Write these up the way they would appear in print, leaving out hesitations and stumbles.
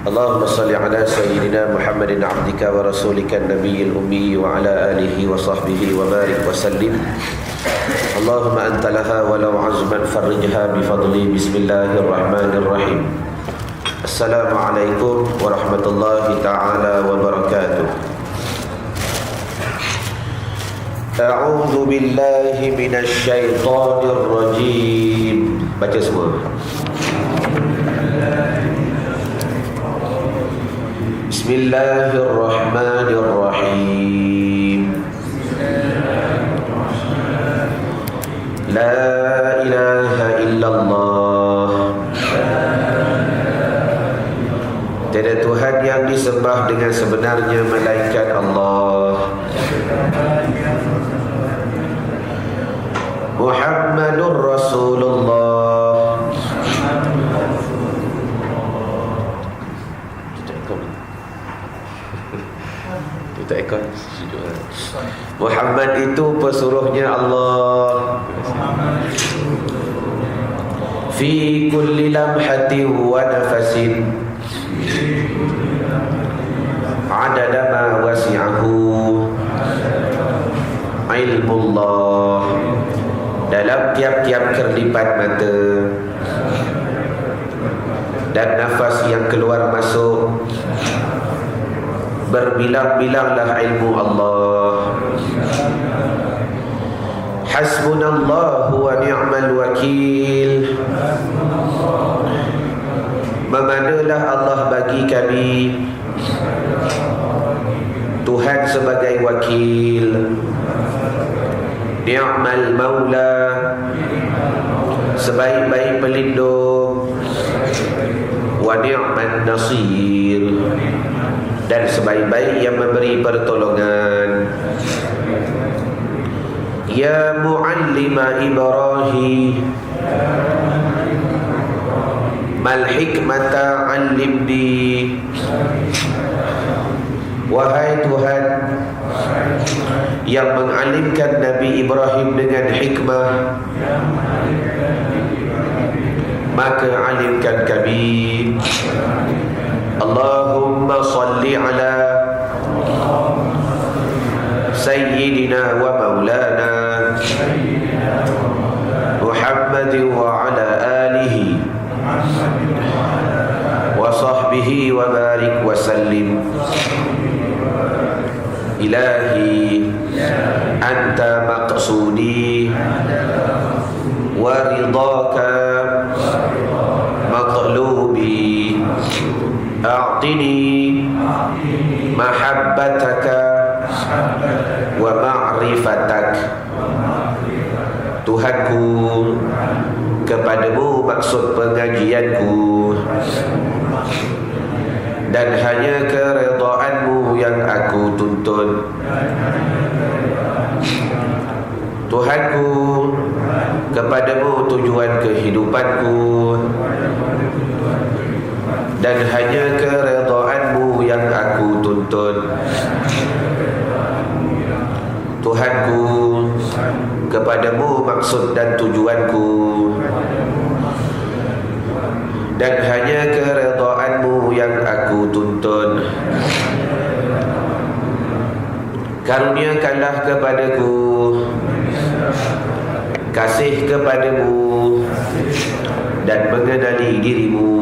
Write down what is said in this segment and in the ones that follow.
اللهم صل على سيدنا محمد عبدك ورسولك النبي الأمي وعلى آله وصحبه وبارك وسلم. اللهم أنت لها ولو عزما فرجها بفضلي. بسم الله الرحمن الرحيم. السلام عليكم ورحمة الله تعالى وبركاته. أعوذ بالله من الشيطان الرجيم. Baca semua. Bismillahirrahmanirrahim. La ilaha illallah. Tiada Tuhan yang disembah dengan sebenarnya melainkan Allah. Muhammadur Rasulullah. Kita ikut. Muhammad itu pesuruhnya Allah. Fi kulli lamhatin wa nafasin adada ma wasi'ahu ilmullah. Dalam tiap-tiap kerlipan mata dan nafas yang keluar masuk, berbilang-bilanglah ilmu Allah. Hasbunallahu wa ni'mal wakil. Memanalah Allah bagi kami Tuhan sebagai wakil. Ni'mal maula, sebaik-baik pelindung. Wa ni'man nasir, dan sebaik-baik yang memberi pertolongan. Ya muallima Ibrahim, mal hikmata 'allimni. Wahai Tuhan yang mengalimkan Nabi Ibrahim dengan hikmah, maka alimkan kami. Allahumma salli ala Sayyidina wa maulana Muhammad wa ala alihi wa sahbihi wa barik wa sallim. Ilahi anta maqsudi wa ridaka maqlubi. A'tini mahabbataka wa ma'rifatak. Tuhanku, kepadamu maksud pengajianku, dan hanya keredaanmu yang aku tuntut. Tuhanku, kepadamu tujuan kehidupanku, dan hanya keredaanmu yang aku tuntut. Tuhanku, kepadamu maksud dan tujuanku, dan hanya keredaanmu yang aku tuntut. Karuniakanlah kepadaku kasih kepadamu dan mengenali dirimu.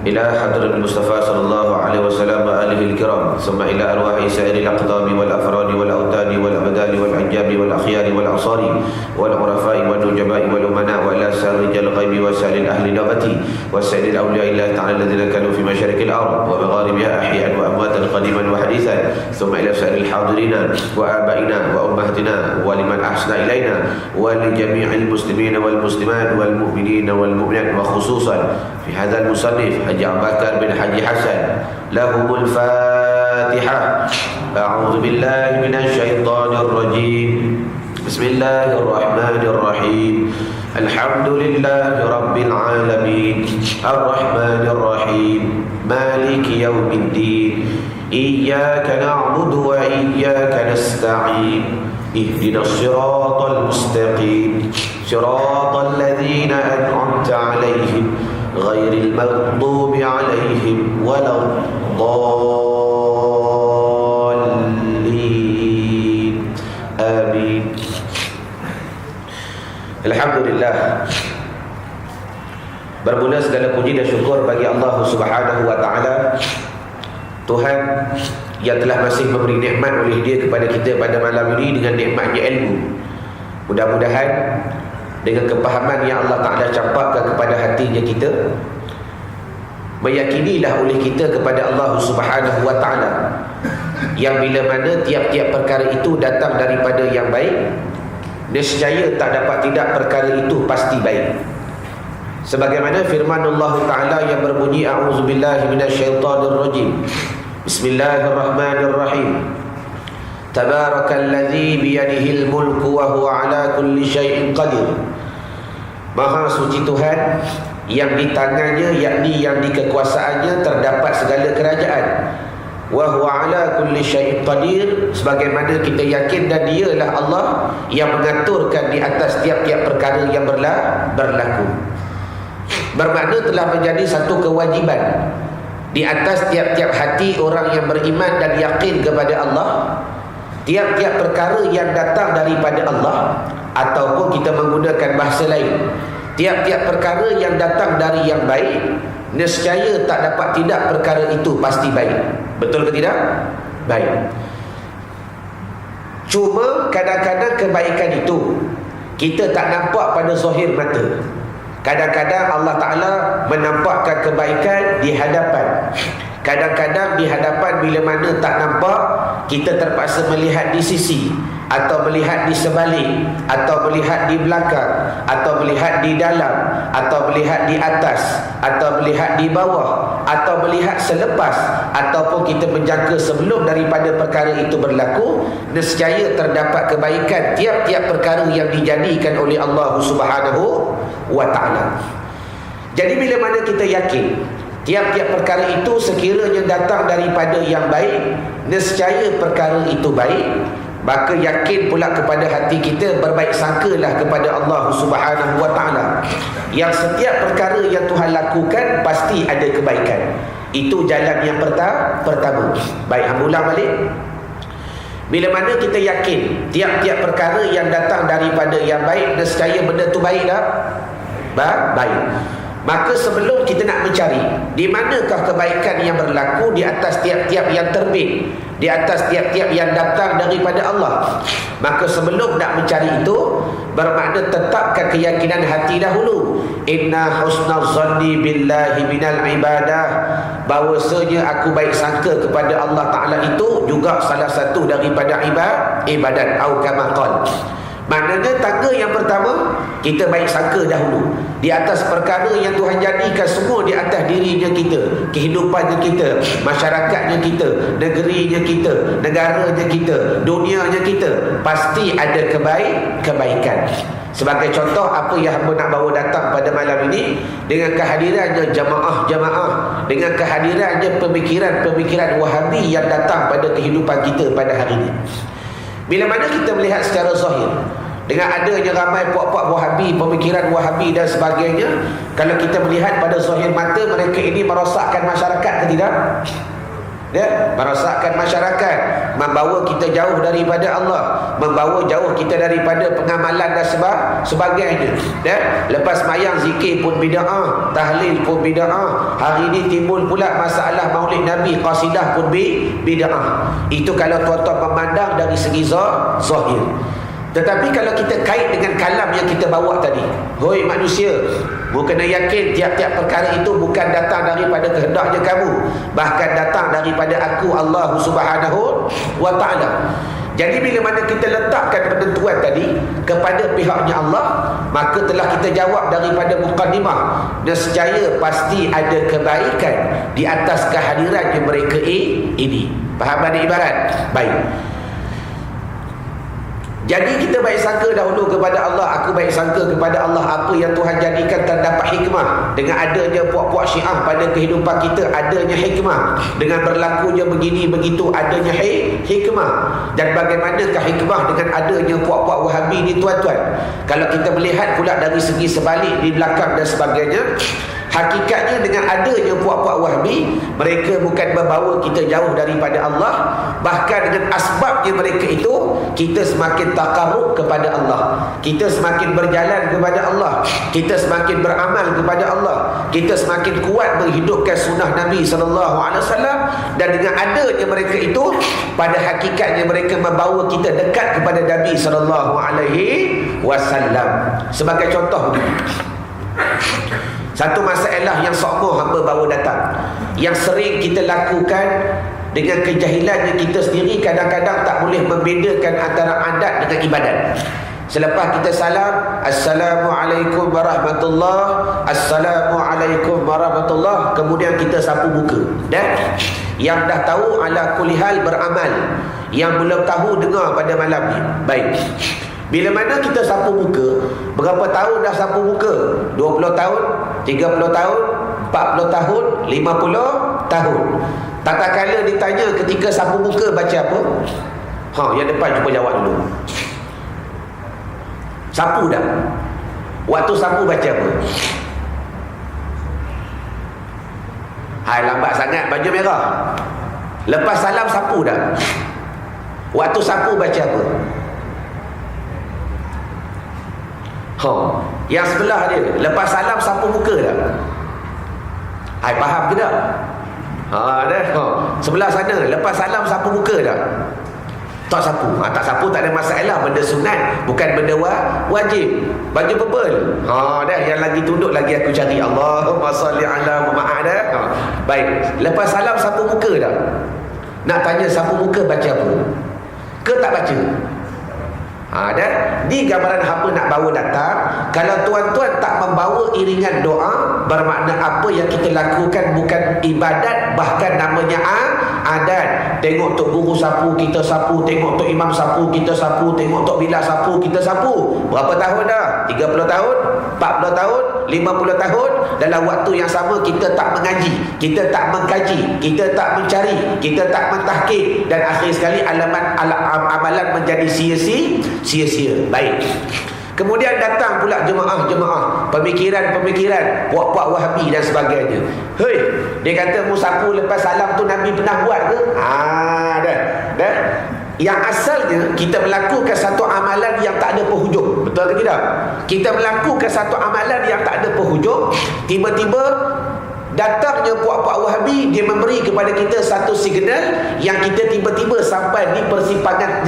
Ila hadratil Mustafa sallallahu alaihi wasallam wa alihi al-kiram, summa ila arwahi sa'iril aqdami wal afradi wal autani wal abdali wal anjabi wal akhyari wal ansari wal urafai wal nujabai wal umana wa ila sarijal ghaibi wa salil ahli nabati wa salil awliya illa ta'ala alladhina kanu fi masyarikil ard wa magharibiha ahya'an wa amwatan qadiman wa hadithan, summa ila sa'iril hadirina wa abaina wa ummahatina wa liman ahsana ilaina wa li jami'il muslimina wal muslimat wal mu'minina wal mu'minat, wa khususan fi hadzal musannif Haji Bakar bin Haji Hasan. Lahumul Fatihah. A'udzu billahi minasy syaithanir rajim. Bismillahirrahmanirrahim. Alhamdulillahi rabbil alamin. Arrahmanir rahim. Maliki yaumiddin. Iyyaka na'budu wa iyyaka nasta'in. Ihdinas siratal mustaqim. Siratal ladzina an'amta 'alaihim ghairil maghdubi ولا الضالين آمين. Alhamdulillah, bermula segala puji dan syukur bagi Allah Subhanahu wa taala, Tuhan yang telah masih memberi nikmat oleh Dia kepada kita pada malam ini dengan nikmatnya ilmu. Mudah-mudahan dengan kepahaman yang Allah Ta'ala campakkan kepada hatinya kita, meyakinilah oleh kita kepada Allah Subhanahu wa ta'ala, yang bila mana tiap-tiap perkara itu datang daripada yang baik, nescaya tak dapat tidak perkara itu pasti baik. Sebagaimana firman Allah Ta'ala yang berbunyi, a'udzubillahi minasyaitonirrajim, bismillahirrahmanirrahim, Tabarakalladzi biyadihil mulku wa huwa ala kulli syai'in qadir. Maha suci Tuhan yang di tangannya, yakni yang di kekuasaannya terdapat segala kerajaan. Wa huwa ala kulli syai'in qadir, sebagaimana kita yakin dan Dialah Allah yang mengaturkan di atas tiap-tiap perkara yang berlaku. Bermakna telah menjadi satu kewajiban di atas tiap-tiap hati orang yang beriman dan yakin kepada Allah, tiap-tiap perkara yang datang daripada Allah, ataupun kita menggunakan bahasa lain, tiap-tiap perkara yang datang dari yang baik, nescaya tak dapat tidak perkara itu pasti baik. Betul ke tidak? Baik. Cuma kadang-kadang kebaikan itu kita tak nampak pada zahir mata. Kadang-kadang Allah Ta'ala menampakkan kebaikan di hadapan. Kadang-kadang di hadapan bila mana tak nampak, kita terpaksa melihat di sisi, atau melihat di sebalik, atau melihat di belakang, atau melihat di dalam, atau melihat di atas, atau melihat di bawah, atau melihat selepas, ataupun kita menjangka sebelum daripada perkara itu berlaku, nescaya terdapat kebaikan tiap-tiap perkara yang dijadikan oleh Allah Subhanahu wa ta'ala. Jadi bila mana kita yakin tiap-tiap perkara itu sekiranya datang daripada yang baik, nescaya perkara itu baik, maka yakin pula kepada hati kita, berbaik sangkalah kepada Allah Subhanahu wa ta'ala, yang setiap perkara yang Tuhan lakukan pasti ada kebaikan. Itu jalan yang pertama. Baik, alhamdulillah balik. Bila mana kita yakin tiap-tiap perkara yang datang daripada yang baik, nescaya benda tu baik tak? Baik. Maka sebelum kita nak mencari di manakah kebaikan yang berlaku di atas tiap-tiap yang terbit, di atas tiap-tiap yang datang daripada Allah, maka sebelum nak mencari itu, bermakna tetapkan keyakinan hati dahulu. Inna husnal zanni billahi minal ibadah, bahawasanya aku baik sangka kepada Allah Ta'ala itu juga salah satu daripada ibadat. Au kama qala, maknanya tangga yang pertama, kita baik sangka dahulu di atas perkara yang Tuhan jadikan semua di atas dirinya kita, kehidupannya kita, masyarakatnya kita, negerinya kita, negaranya kita, dunianya kita, pasti ada kebaikan. Sebagai contoh, apa yang hamba nak bawa datang pada malam ini, dengan kehadirannya jamaah-jamaah, dengan kehadirannya pemikiran-pemikiran Wahabi yang datang pada kehidupan kita pada hari ini. Bila mana kita melihat secara zahir, dengan adanya ramai puak-puak Wahabi, pemikiran Wahabi dan sebagainya, kalau kita melihat pada zahir mata, mereka ini merosakkan masyarakat ke tidak? Ya, merosakkan masyarakat, membawa kita jauh daripada Allah, membawa jauh kita daripada pengamalan dan sebagainya. Ya, lepas mayang zikir pun bid'ah, tahlil pun bid'ah. Hari ini timbul pula masalah Maulid Nabi, qasidah pun bid'ah. Itu kalau tuan-tuan memandang dari segi zahir. Tetapi kalau kita kait dengan kalam yang kita bawa tadi, hoi manusia, mu kena yakin tiap-tiap perkara itu bukan datang daripada kehendaknya kamu, bahkan datang daripada aku, Allah Subhanahu wa ta'ala. Jadi bila mana kita letakkan penentuan tadi kepada pihaknya Allah, maka telah kita jawab daripada muqaddimah, nescaya pasti ada kebaikan di atas kehadirannya mereka ini. Faham ada ibarat? Baik. Jadi kita baik sangka dahulu kepada Allah. Aku baik sangka kepada Allah apa yang Tuhan jadikan terdapat hikmah. Dengan adanya puak-puak Syiah pada kehidupan kita, adanya hikmah. Dengan berlakunya begini begitu, adanya hikmah. Dan bagaimanakah hikmah dengan adanya puak-puak Wahabi ni tuan-tuan? Kalau kita melihat pula dari segi sebalik, di belakang dan sebagainya, Hakikatnya dengan adanya puak-puak Wahbi, mereka bukan membawa kita jauh daripada Allah, bahkan dengan asbabnya mereka itu, kita semakin takarrub kepada Allah, kita semakin berjalan kepada Allah, kita semakin beramal kepada Allah, kita semakin kuat menghidupkan sunnah Nabi SAW. Dan dengan adanya mereka itu, pada hakikatnya mereka membawa kita dekat kepada Nabi SAW. Sebagai contoh, satu masalah yang sokmoh hamba bawa datang, yang sering kita lakukan dengan kejahilannya kita sendiri, kadang-kadang tak boleh membedakan antara adat dengan ibadat. Selepas kita salam, Assalamualaikum warahmatullahi, Assalamualaikum warahmatullahi, kemudian kita sapu muka. Dan yang dah tahu ala kulli hal beramal, yang belum tahu dengar pada malam ni. Baik, bila mana kita sapu muka, berapa tahun dah sapu muka? 20 tahun, 30 tahun, 40 tahun, 50 tahun. Tak kala ditanya ketika sapu muka baca apa? Yang depan cuba jawab dulu. Sapu dah. Waktu sapu baca apa? Lambat sangat baju merah. Lepas salam sapu dah. Waktu sapu baca apa? Yang sebelah dia, lepas salam sapu muka dah. Faham ke tak? Sebelah sana, lepas salam sapu muka dah. Tak sapu. Tak sapu tak ada masalah, benda sunat, bukan benda wajib. Baju purple. Dah, yang lagi tunduk lagi aku cari. Allahumma salli ala Muhammad dah. Baik, lepas salam sapu muka dah. Nak tanya sapu muka baca apa? Ke tak baca? Dan di gambaran hamba nak bawa datang, kalau tuan-tuan tak membawa iringan doa, bermakna apa yang kita lakukan bukan ibadat, bahkan namanya adat. Tengok tok guru sapu, kita sapu. Tengok tok imam sapu, kita sapu. Tengok tok bilal sapu, kita sapu. Berapa tahun dah? 30 tahun, 40 tahun, 50 tahun. Dalam waktu yang sama kita tak mengaji, kita tak mengkaji, kita tak mencari, kita tak mentahqiq, dan akhir sekali amalan menjadi sia-sia. Baik. Kemudian datang pula jemaah, pemikiran, puak-puak Wahabi dan sebagainya. Dia kata musapu lepas salam tu Nabi pernah buat ke? Dah. Yang asalnya kita melakukan satu amalan yang tak ada penghujung. Betul ke tidak? Kita melakukan satu amalan yang tak ada penghujung, tiba-tiba datangnya puak-puak Wahabi, dia memberi kepada kita satu signal yang kita tiba-tiba sampai di persimpangan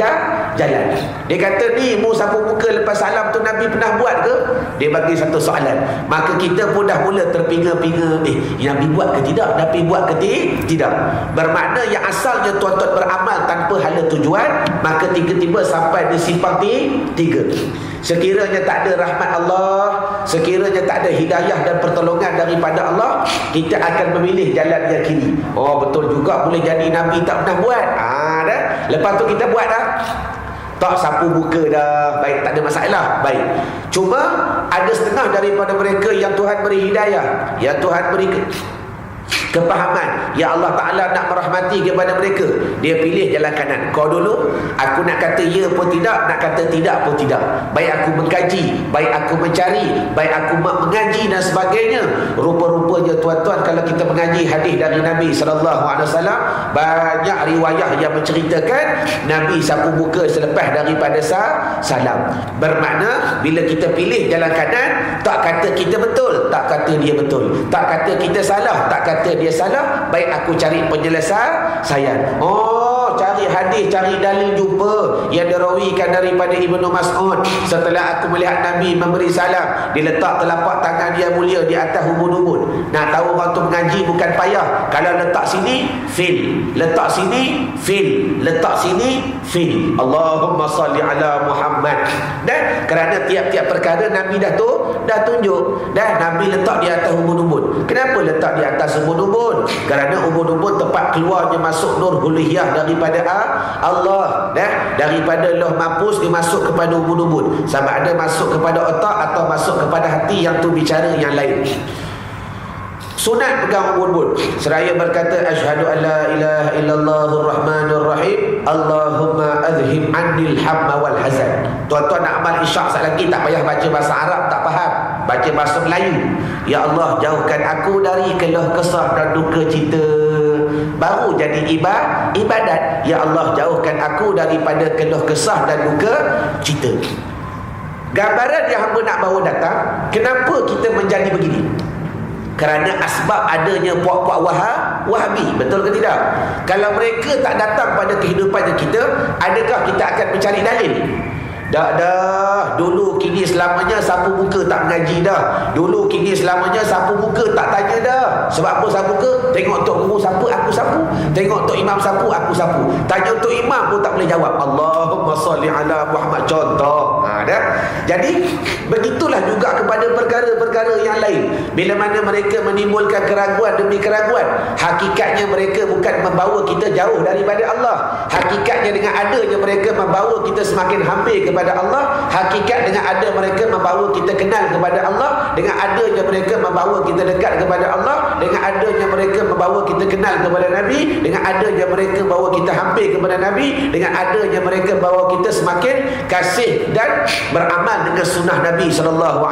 jalan. Dia kata, ni mu sapu muka lepas salam tu Nabi pernah buat ke? Dia bagi satu soalan. Maka kita pun dah mula terpinga-pinga, Nabi buat ke tidak? Nabi buat ke tidak? Bermakna yang asalnya tuan-tuan beramal tanpa hala tujuan, maka tiba-tiba sampai di simpang tiga. Sekiranya tak ada rahmat Allah, sekiranya tak ada hidayah dan pertolongan daripada Allah, kita akan memilih jalan yang kiri. Betul juga, boleh jadi Nabi tak pernah buat. Dah. Lepas tu kita buat dah. Tak sapu muka dah. Baik, tak ada masalah. Baik. Cuma ada setengah daripada mereka yang Tuhan beri hidayah, yang Tuhan beri kepahaman, ya Allah Ta'ala nak merahmati kepada mereka, dia pilih jalan kanan. Kau dulu, aku nak kata ya pun tidak, nak kata tidak pun tidak. Baik aku mengkaji, baik aku mencari, baik aku mengaji dan sebagainya. Rupa-rupanya tuan-tuan, kalau kita mengaji hadis dari Nabi SAW, banyak riwayat yang menceritakan Nabi sapu muka selepas daripada salam. Bermakna bila kita pilih jalan kanan, tak kata kita betul, tak kata dia betul, tak kata kita salah, tak kata dia salah. Baik aku cari penyelesaian. Cari hadis, cari dalil, jumpa yang dirawikan daripada Ibnu Mas'ud. Setelah aku melihat Nabi memberi salam, dia letak telapak tangan dia mulia di atas ubun-ubun. Nak tahu orang tu mengaji bukan payah. Kalau letak sini, fil. Letak sini, fil. Letak sini, fil. Allahumma salli ala Muhammad. Dan kerana tiap-tiap perkara Nabi dah tunjuk. Dah Nabi letak di atas ubun-ubun. Kenapa letak di atas ubun-ubun? Kerana ubun-ubun tempat keluarnya masuk nur huliyah daripada Allah. Daripada Lauh Mahfuz dia masuk kepada ubun-ubun. Sama ada masuk kepada otak atau masuk kepada hati, yang tu bicara yang lain. Sunat pegang ubun-ubun seraya berkata asyhadu an la ilaha illallahur rahmanur rahim Allahumma adhhib anil hamma wal hazan. Tuan-tuan nak amal isyak sekali lagi, tak payah baca bahasa Arab tak faham. baca bahasa Melayu, ya Allah jauhkan aku dari keluh kesah dan duka cita. Baru jadi ibadat, ya Allah jauhkan aku daripada keluh kesah dan duka cita. Gambaran yang hamba nak bawa datang, kenapa kita menjadi begini? Kerana asbab adanya puak-puak Wahabi, betul ke tidak? Kalau mereka tak datang pada kehidupan kita, adakah kita akan mencari dalil? Dah, dulu kini selamanya sapu muka tak mengaji dah. Dulu kini selamanya sapu muka tak tanya dah. Sebab apa sapu muka? Tengok tok guru sapu, aku sapu. Tengok tok imam sapu, aku sapu. Tanya tok imam pun tak boleh jawab. Allahumma salli ala Muhammad, contoh. Dah. Jadi begitulah juga kepada perkara-perkara yang lain. Bila mana mereka menimbulkan keraguan demi keraguan, hakikatnya mereka bukan membawa kita jauh daripada Allah. Hakikatnya dengan adanya mereka membawa kita semakin hampir kepada Allah. Hakikat dengan ada mereka membawa kita kenal kepada Allah. Dengan adanya mereka membawa kita dekat kepada Allah. Dengan adanya mereka membawa kita kenal kepada Nabi. Dengan adanya mereka bawa kita hampir kepada Nabi. Dengan adanya mereka bawa kita semakin kasih dan beramal dengan sunnah Nabi SAW.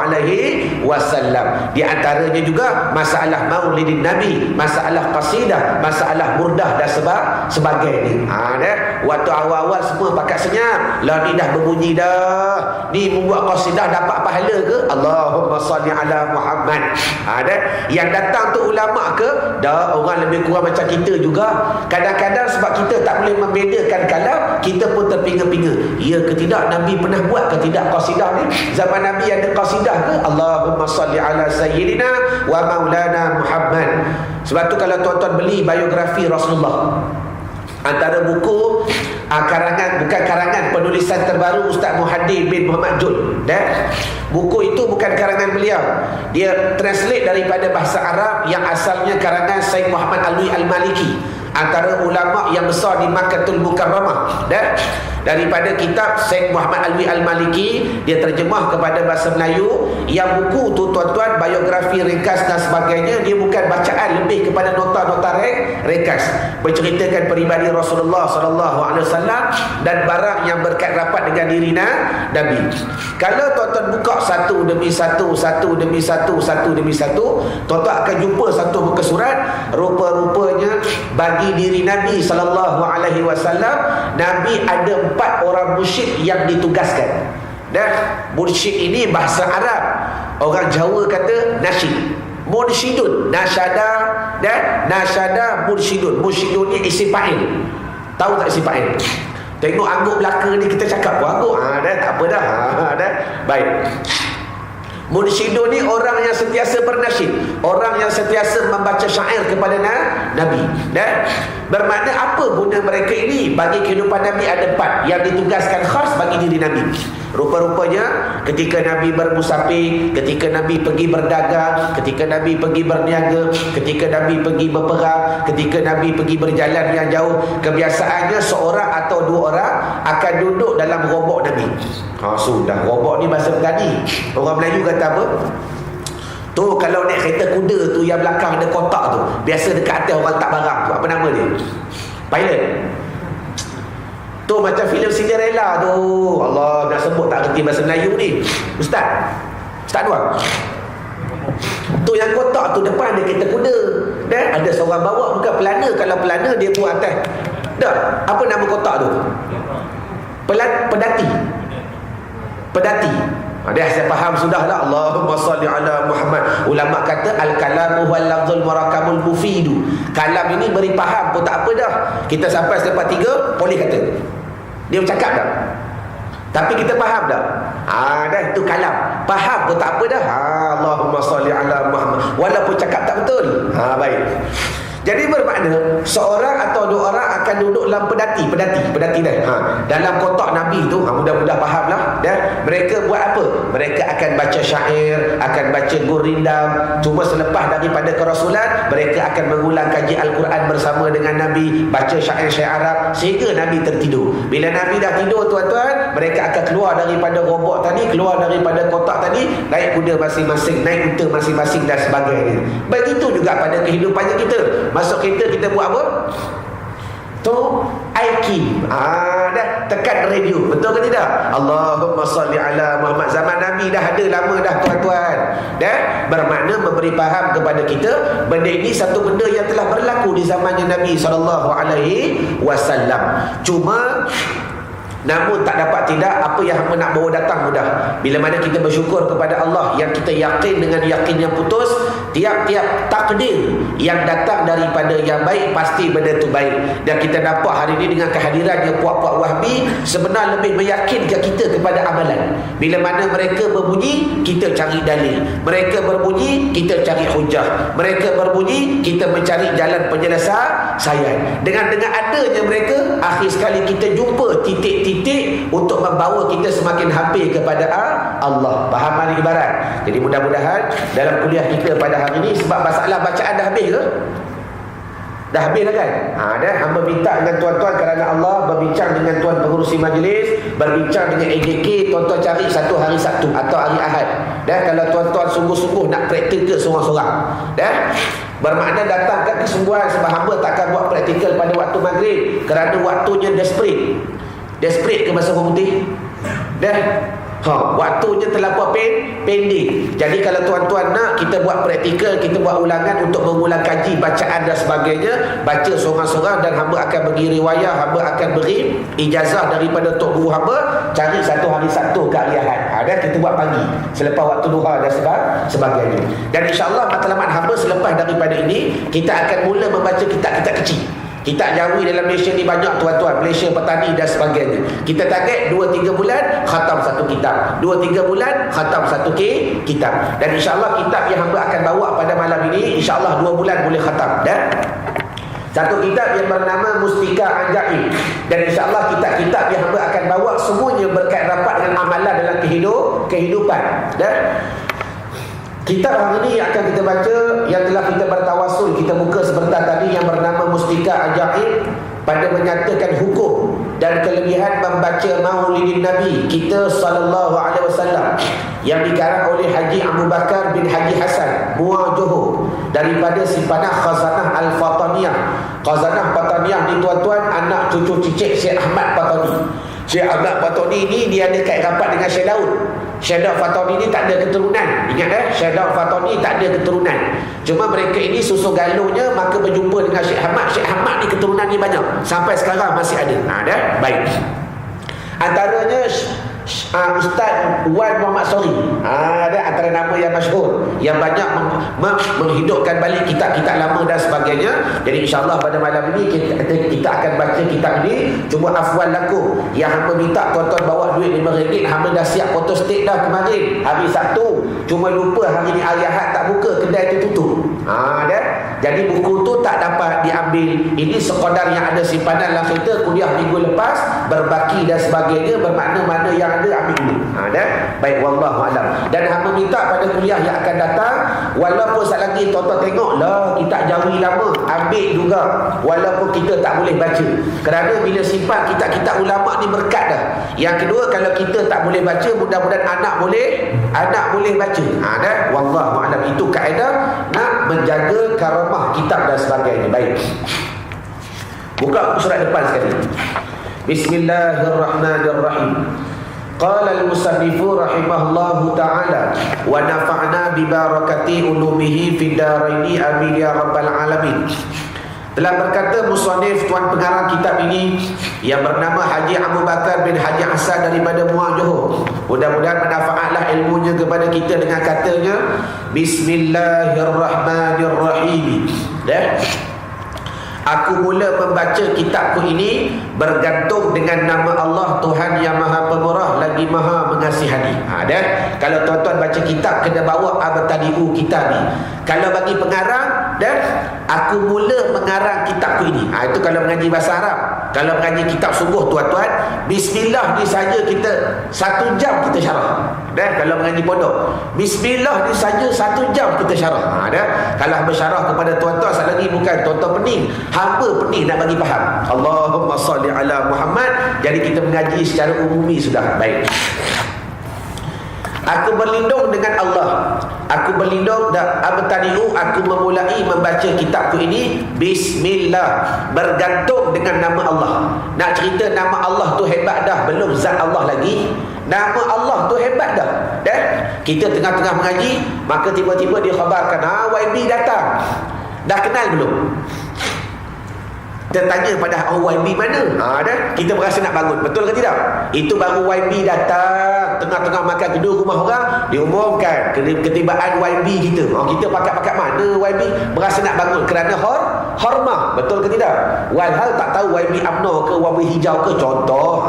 Di antaranya juga masalah maulidin Nabi, masalah qasidah, masalah burdah dan sebagainya. Waktu awal-awal semua pakat senyap, lah ni dah berbunyi dah, ni membuat qasidah dapat pahala ke? Allahumma salli ala Muhammad. Yang datang tu ulama ke? Dah, orang lebih kurang macam kita juga. Kadang-kadang sebab kita tak boleh membedakan kalam, kita pun terpinga-pinga. Ya ke tidak Nabi pernah buat ke tidak qasidah ni? Zaman Nabi ada qasidah ke? Allahumma salli ala sayyidina wa maulana Muhammad. Sebab tu kalau tuan-tuan beli biografi Rasulullah, antara buku karangan, bukan karangan, penulisan terbaru Ustaz Muhaddir bin Muhammad Jul. Buku itu bukan karangan beliau, dia translate daripada bahasa Arab yang asalnya karangan Said Muhammad Alwi Al-Maliki, antara ulama yang besar di Makkatul Mukarramah. Daripada kitab Said Muhammad Alwi Al-Maliki, dia terjemah kepada bahasa Melayu. Yang buku tu tuan-tuan, biografi ringkas dan sebagainya, dia bukan bacaan, lebih kepada nota-nota ringkas, menceritakan peribadi Rasulullah SAW dan barang yang berkat rapat dengan diri Nabi. Kalau tuan-tuan buka satu demi satu, tuan-tuan akan jumpa satu muka surat. Rupa-rupanya bagi diri Nabi SAW, Nabi ada 4 orang mursyid yang ditugaskan. Dan mursyid ini bahasa Arab, orang Jawa kata nasyid, mursyidun, nasyada dan nasyada mursyidun. Mursyidun ni isim fa'il. Tahu tak isim fa'il? Tengok angguk belaka ni, kita cakap pun angguk. Tak apa dah. Baik. Mursyidun ni orang yang sentiasa bernasyid, orang yang sentiasa membaca syair kepada Nabi. Bermakna apa guna mereka ini? Bagi kehidupan Nabi ada 4 yang ditugaskan khas bagi diri Nabi. Rupa-rupanya ketika Nabi bermusafir, ketika Nabi pergi berdagang, ketika Nabi pergi berniaga, ketika Nabi pergi berperang, ketika Nabi pergi berjalan yang jauh, kebiasaannya seorang atau 2 orang akan duduk dalam robok Nabi. Sudah, robok ni bahasa Melayu. Orang Melayu kata apa? Tu kalau naik kereta kuda tu yang belakang ada kotak tu, biasa dekat atas orang tak barang tu, apa nama dia? Pilot. Tu macam filem Cinderella tu. Allah, nak sebut tak kerti bahasa Melayu ni. Ustaz Anwar. Tu yang kotak tu depan ada kereta kuda. Dan ada seorang bawa, bukan pelana. Kalau pelana dia buat atas. Dah, apa nama kotak tu? Pedati. Dia saya faham sudah lah. Allahumma salli ala Muhammad. Ulama kata al-kalamu wal lafzul murakamul mufidu. Kalam ini beri faham pun tak apa dah. Kita sampai step 3 boleh kata. Dia bercakap dah. Tapi kita faham dah. Dah itu kalam. Faham pun tak apa dah. Allahumma salli ala Muhammad. Walaupun cakap tak betul. Baik. Jadi bermakna seorang atau 2 orang akan duduk dalam pedati dah. Dalam kotak Nabi tu, mudah-mudah fahamlah. Dan mereka buat apa? Mereka akan baca syair, akan baca gurindam. Cuma selepas daripada kerasulan, mereka akan mengulang kaji Al-Quran bersama dengan Nabi, baca syair-syair Arab sehingga Nabi tertidur. Bila Nabi dah tidur tuan-tuan, mereka akan keluar daripada robot tadi, keluar daripada kotak tadi, naik kuda masing-masing, naik unta masing-masing dan sebagainya. Begitu juga pada kehidupannya kita. Masuk kereta kita buat apa? tu aikin. Dah tekan radio, betul ke tidak? Allahumma salli ala Muhammad. Zaman Nabi dah ada lama dah tuan-tuan. Dah bermakna memberi faham kepada kita benda ini satu benda yang telah berlaku di zamannya Nabi SAW. Cuma namun tak dapat tidak, apa yang hamba nak bawa datang mudah. Bila mana kita bersyukur kepada Allah yang kita yakin dengan yakin yang putus, tiap-tiap takdir yang datang daripada yang baik pasti benda itu baik. Dan kita nampak hari ini dengan kehadirannya puak-puak Wahbi sebenarnya lebih meyakinkan kita kepada amalan. Bila mana mereka berbunyi, kita cari dalil. Mereka berbunyi, kita cari hujah. Mereka berbunyi, kita mencari jalan penyelesaian. Dengan adanya mereka, akhir sekali kita jumpa titik-titik untuk membawa kita semakin hampir kepada Allah. Faham ni ibarat? Jadi mudah-mudahan dalam kuliah kita pada hari ini, sebab masalah bacaan dah habis ke? Dah habis dah kan? Dah. Hamba minta dengan tuan-tuan kerana Allah berbincang dengan tuan pengurusi majlis, berbincang dengan AJK, tuan-tuan cari satu hari Sabtu atau hari Ahad. Dah, kalau tuan-tuan sungguh-sungguh nak praktikal seorang-seorang. Dah. Bermakna datangkan kesungguhan, sebab hamba takkan buat praktikal pada waktu maghrib kerana waktunya desperate. Desperate ke bahasa orang putih? Dah. Waktunya terlampau pendek. Jadi kalau tuan-tuan nak kita buat praktikal, kita buat ulangan untuk mengulang kaji bacaan dan sebagainya, baca seorang-seorang, dan hamba akan bagi riwayah, hamba akan beri ijazah daripada tok guru hamba, cari satu hari Sabtu ke hari Ahad. Dan kita buat pagi selepas waktu duha dan sebagainya. Dan insya-Allah matlamat hamba selepas daripada ini kita akan mula membaca kitab-kitab kecil. Kitab Jawi dalam Malaysia ni banyak tuan-tuan, Malaysia Petani dan sebagainya. Kita target 2-3 bulan khatam satu kitab, 2-3 bulan khatam satu kitab. Dan insya-Allah kitab yang hamba akan bawa pada malam ini insya-Allah 2 bulan boleh khatam. Dan satu kitab yang bernama Mustika Ajaib. Dan insya-Allah kitab-kitab yang hamba akan bawa semuanya berkait rapat dengan amalan dalam kehidupan. Dan kitab hari ini akan kita baca yang telah kita bertawasul, kita buka sebentar tadi, yang bernama Mustika Ajaib, pada menyatakan hukum dan kelebihan membaca Maulidin Nabi kita sallallahu alaihi wasallam, yang dikarang oleh Haji Abu Bakar bin Haji Hasan Muar Johor, daripada sipanah Khazanah Al-Fataniyah. Khazanah Fataniyah ni tuan-tuan anak cucu cicit Syekh Ahmad Fatani. Syekh Ahmad Fatani ni dia ada kait rapat dengan Syekh Daud. Syekh Daud Fatani ni tak ada keturunan. Ingat Syekh Daud Fatani tak ada keturunan. Cuma mereka ini susu galuhnya maka berjumpa dengan Syekh Ahmad. Syekh Ahmad ni keturunan ni banyak. Sampai sekarang masih ada. Dah, baik. Antaranya Ustaz Wan Muhammad Sori. Ada antara nama yang masyhur, yang banyak menghidupkan balik kitab-kitab lama dan sebagainya. Jadi insya-Allah pada malam ini kita akan baca kitab ini. Cuma afwan laku, yang hamba minta tuan-tuan bawa duit RM5. Hamba dah siap photostat dah kemarin hari Sabtu. Cuma lupa hari ni hari Ahad tak buka, kedai tu tutup. Jadi buku tu tak dapat diambil. Ini sekadar yang ada simpanan dalam kereta kuliah minggu lepas, berbaki dan sebagainya. Bermakna mana yang ada ambil dulu. Baik, wallahu alam. Dan hamba minta pada kuliah yang akan datang, walaupun sekali lagi tuan-tuan tengoklah kitab Jawi lama, ambil juga walaupun kita tak boleh baca. Kerana bila simpan kitab-kitab ulama ni berkat dah. Yang kedua, kalau kita tak boleh baca, mudah-mudahan anak boleh baca. Wallahu alam. Itu kaedah nak menjaga karamah kitab dan sebagainya. Baik. Buka surat depan sekali. Bismillahirrahmanirrahim. Qala al-musannifu rahimahullahu ta'ala wa nafa'na bi barakati ulumihi fid daraini amin ya rabbal alamin. Telah berkata musannif tuan pengarang kitab ini yang bernama Haji Abu Bakar bin Haji Hasan daripada Muar Johor. Mudah-mudahan manfaatlah ilmunya kepada kita dengan katanya Bismillahirrahmanirrahim. Aku mula membaca kitabku ini bergantung dengan nama Allah Tuhan yang Maha Pemurah lagi Maha Mengasihani. Kalau tuan-tuan baca kitab kena bawa abtadi'u kitab ni. Kalau bagi pengarang, aku mula mengarang kitabku ini. Itu kalau mengaji bahasa Arab. Kalau mengaji kitab sungguh tuan-tuan, bismillah ni saja kita 1 jam kita syarah. Kalau mengaji pondok, bismillah ni saja 1 jam kita syarah. Kalau hamba syarah kepada tuan-tuan, sekali lagi bukan tuan-tuan pening, hamba pening nak bagi faham. Allahumma salli ala Muhammad. Jadi kita mengaji secara umumi sudah. Baik. Aku berlindung dengan Allah. Aku berlindung dan abtadi'u, aku memulai membaca kitabku ini bismillah, bergantung dengan nama Allah. Nak cerita nama Allah tu hebat dah, belum zat Allah lagi. Nama Allah tu hebat dah. Kita tengah-tengah mengaji, maka tiba-tiba dia khabarkan, YB datang. Dah kenal belum? Kita tanya pada YB mana? Kita berasa nak bangun. Betul ke tidak? Itu baru YB datang, tengah-tengah makan kedua rumah orang, diumumkan ketibaan YB kita. Kita pakat-pakat mana YB? Berasa nak bangun kerana hormah. Betul ke tidak? Walhal tak tahu YB UMNO ke YB hijau ke, contoh.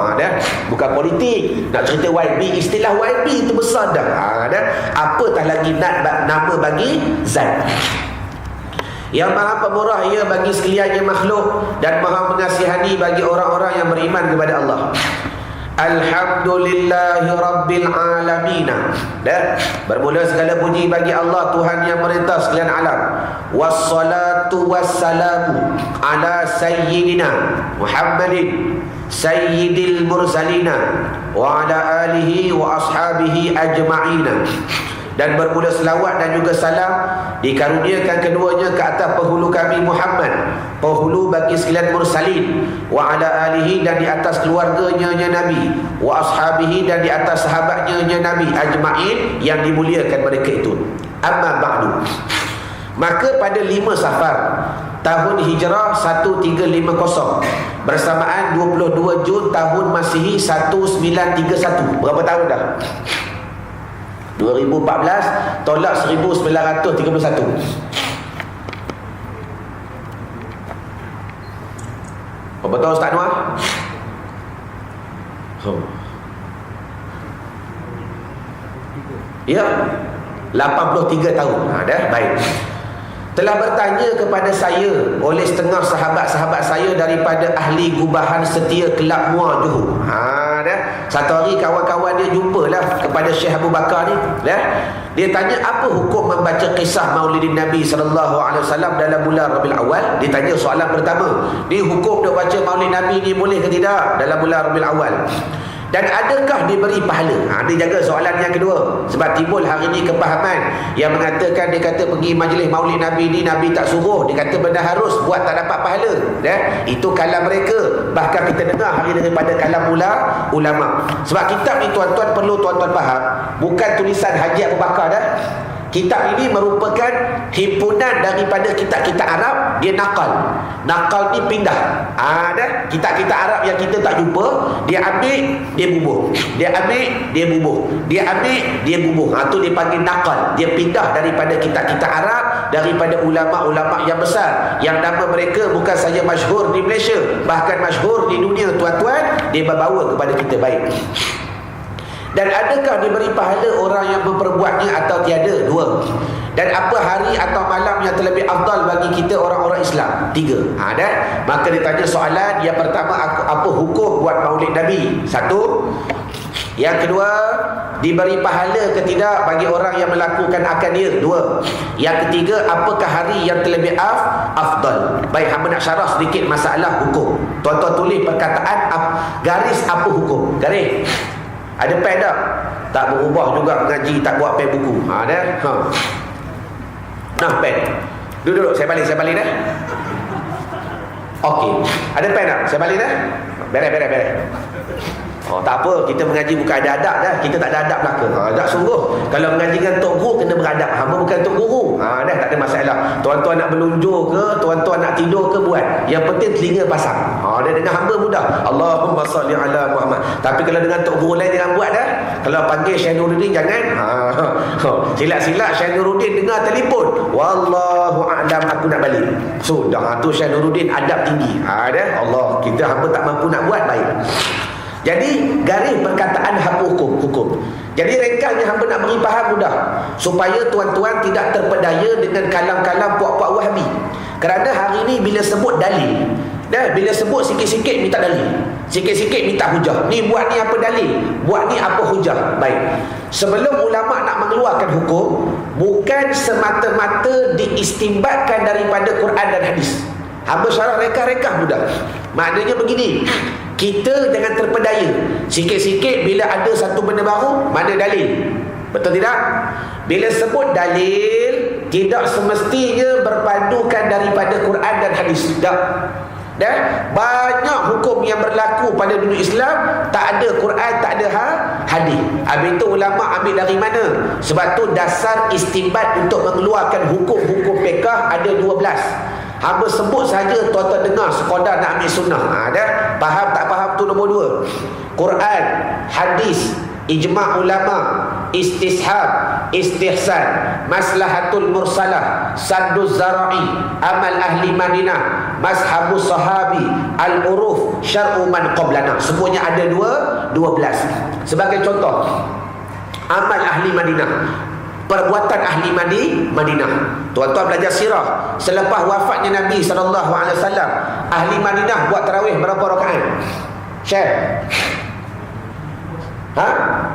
Bukan politik. Nak cerita YB, istilah YB itu besar dah. Apatah lagi nak nama bagi zat yang maha pemurah ia bagi sekaliannya makhluk dan maha mengasihani bagi orang-orang yang beriman kepada Allah. Alhamdulillahi Rabbil Alamin. Bermula segala puji bagi Allah, Tuhan yang merintah sekalian alam. Wassalatu wassalamu ala sayyidina Muhammadin sayyidil mursalina wa ala alihi wa ashabihi ajma'ina. Dan bermula selawat dan juga salam dikaruniakan keduanya ke atas penghulu kami Muhammad, penghulu bagi sekalian mursalin, wa ala alihi, dan di atas keluarganya Nabi, wa ashabihi, dan di atas sahabatnya Nabi ajma'in, yang dimuliakan mereka itu. Amma ba'du. Maka pada 5 Safar tahun Hijrah 1350 bersamaan 22 Jun tahun Masihi 1931. Berapa tahun dah? 2014 tolak 1931. Berapa tahun Ustaz Anwar? Ya, 83 tahun. Dah baik. Telah bertanya kepada saya oleh setengah sahabat-sahabat saya daripada ahli gubahan setia Kelab Muar Johor. Satu hari kawan-kawan dia jumpalah kepada Syekh Abu Bakar ni. Dia tanya apa hukum membaca kisah Maulidin Nabi SAW dalam bulan Rabiul Awal. Dia tanya soalan pertama, ni hukum dia baca Maulid Nabi ni boleh ke tidak dalam bulan Rabiul Awal? Dan adakah diberi pahala? Dia jaga soalan yang kedua. Sebab timbul hari ini kepahaman yang mengatakan, dia kata pergi majlis Maulid Nabi ni Nabi tak suruh, dia kata benda harus buat, tak dapat pahala. Itu kalam mereka. Bahkan kita dengar hari daripada kalam ulama. Sebab kitab ni tuan-tuan perlu tuan-tuan faham, bukan tulisan Haji Abu Bakar dah. Kitab ini merupakan himpunan daripada kitab-kitab Arab. Dia nakal. Nakal ni pindah. Kitab-kitab Arab yang kita tak jumpa, dia ambil, dia bubuh. Dia ambil, dia bubuh. Dia ambil, dia bubuh. Itu dia panggil nakal. Dia pindah daripada kitab-kitab Arab, daripada ulama-ulama yang besar, yang nama mereka bukan saja masyhur di Malaysia, bahkan masyhur di dunia, tuan-tuan. Dia membawa kepada kita baik. Dan adakah diberi pahala orang yang memperbuatnya atau tiada? 2. Dan apa hari atau malam yang terlebih afdal bagi kita orang-orang Islam? 3. Maka ditanya soalan yang pertama, apa hukum buat Maulid Nabi? 1. Yang kedua, diberi pahala ke tidak bagi orang yang melakukan akad dia? 2. Yang ketiga, apakah hari yang terlebih afdal? Baik, hamba nak syarah sedikit masalah hukum. Tuan-tuan tulis perkataan garis apa hukum? Garis. Ada pen tak? Tak berubah juga mengaji, tak buat pen buku. Nah, pen. Duduk, saya balik dah. Okey. Ada pen tak? Saya balik dah. Beres. Tak apa, kita mengaji bukan ada adab dah. Kita tak ada adab belaka. Tak sungguh. Kalau mengaji dengan Tok Guru kena beradab. Hamba bukan Tok Guru. Dah tak ada masalah. Tuan-tuan nak belunjuk ke, tuan-tuan nak tidur ke, buat. Yang penting telinga pasang. Dia dengan hamba mudah. Allahumma salli ala Muhammad. Tapi kalau dengan Tok Guru lain jangan buat dah. Kalau panggil Syekh Nuruddin jangan. Silat-silat Syekh Nuruddin dengar telefon. Wallahu a'lam, aku nak balik. Sudah tu Syekh Nuruddin adab tinggi. Allah, kita hamba tak mampu nak buat baik. Jadi garis perkataan hak hukum. Jadi ringkasnya hamba nak beri faham mudah supaya tuan-tuan tidak terpedaya dengan kalam-kalam puak-puak Wahabi. Kerana hari ini bila sebut dalil, bila sebut sikit-sikit minta dalil, sikit-sikit minta hujah. Ni buat ni apa dalil, buat ni apa hujah. Baik. Sebelum ulama nak mengeluarkan hukum, bukan semata-mata diistimbatkan daripada Quran dan hadis. Hamba syarah reka-reka mudah. Maknanya begini, kita jangan terpedaya. Sikit-sikit bila ada satu benda baru, mana dalil? Betul tidak? Bila sebut dalil, tidak semestinya berpandukan daripada Quran dan hadis. Tak. Dan banyak hukum yang berlaku pada dunia Islam tak ada Quran, tak ada hadis. Habis itu ulama ambil dari mana? Sebab tu dasar istinbat untuk mengeluarkan hukum-hukum fiqh ada 12. Hamba sebut saja tuan-tuan dengar sekadar nak ambil sunnah. Dah faham tak faham tu nombor 2. Quran, hadis, ijma' ulama, istishab, istihsan, maslahatul mursalah, sadduz zara'i, amal ahli Madinah, mazhabus sahabi, al-uruf, syar'u man qablana. Semuanya ada 12. Sebagai contoh, amal ahli Madinah, perbuatan ahli Madinah. Tuan-tuan belajar sirah. Selepas wafatnya Nabi SAW, ahli Madinah buat tarawih berapa rakaat? Syekh? 40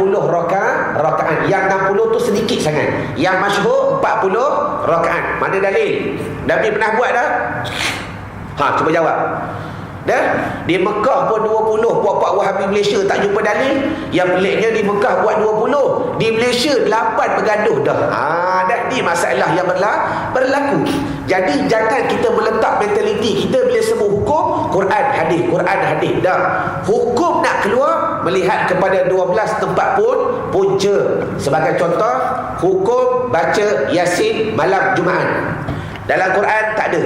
rakaat. Yang 60 tu sedikit sangat. Yang masyhur 40 rakaat. Mana dalil? Nabi pernah buat dah? Cuba jawab. Dah? Di Mekah pun 20. Puak-puak Wahabi Malaysia tak jumpa dalil. Yang peliknya di Mekah buat 20. Di Malaysia 8 bergaduh dah. Dah ni masalah yang berlaku. Jadi jangan kita meletak mentaliti kita bila semua hukum Quran hadis dah. Hukum nak keluar melihat kepada 12 tempat pun punca. Sebagai contoh, hukum baca Yasin malam Jumaat. Dalam Quran tak ada.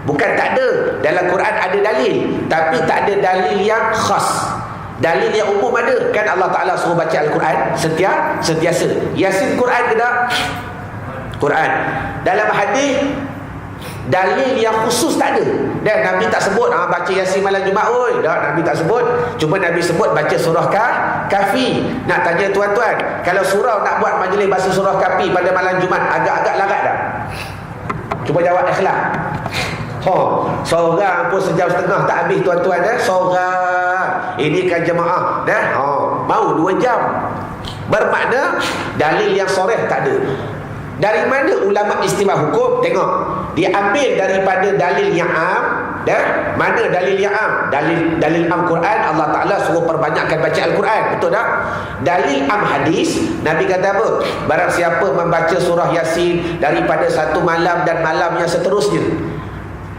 Bukan tak ada, dalam Quran ada dalil, tapi tak ada dalil yang khas. Dalil yang umum ada. Kan Allah Ta'ala suruh baca Al-Quran sentiasa. Yasin Quran ke tak? Quran. Dalam hadis dalil yang khusus tak ada. Dan Nabi tak sebut baca Yasin malam Jumaat. Nabi tak sebut. Cuma Nabi sebut baca surah Kahfi. Nak tanya tuan-tuan, kalau surau nak buat majlis baca surah Kahfi pada malam Jumaat, agak-agak larat tak? Cuba jawab ikhlas. Seorang pun sejam setengah tak habis tuan-tuan dah. Seorang. Ini kan jemaah dah. Mau 2 jam. Bermakna dalil yang soreh tak ada. Dari mana ulama istilah hukum? Tengok. Dia ambil daripada dalil yang am. Dah? Mana dalil yang am? Dalil am Quran, Allah Ta'ala suruh perbanyakkan baca Al-Quran. Betul tak? Dalil am hadis, Nabi kata apa? Barang siapa membaca surah Yasin daripada satu malam dan malam yang seterusnya.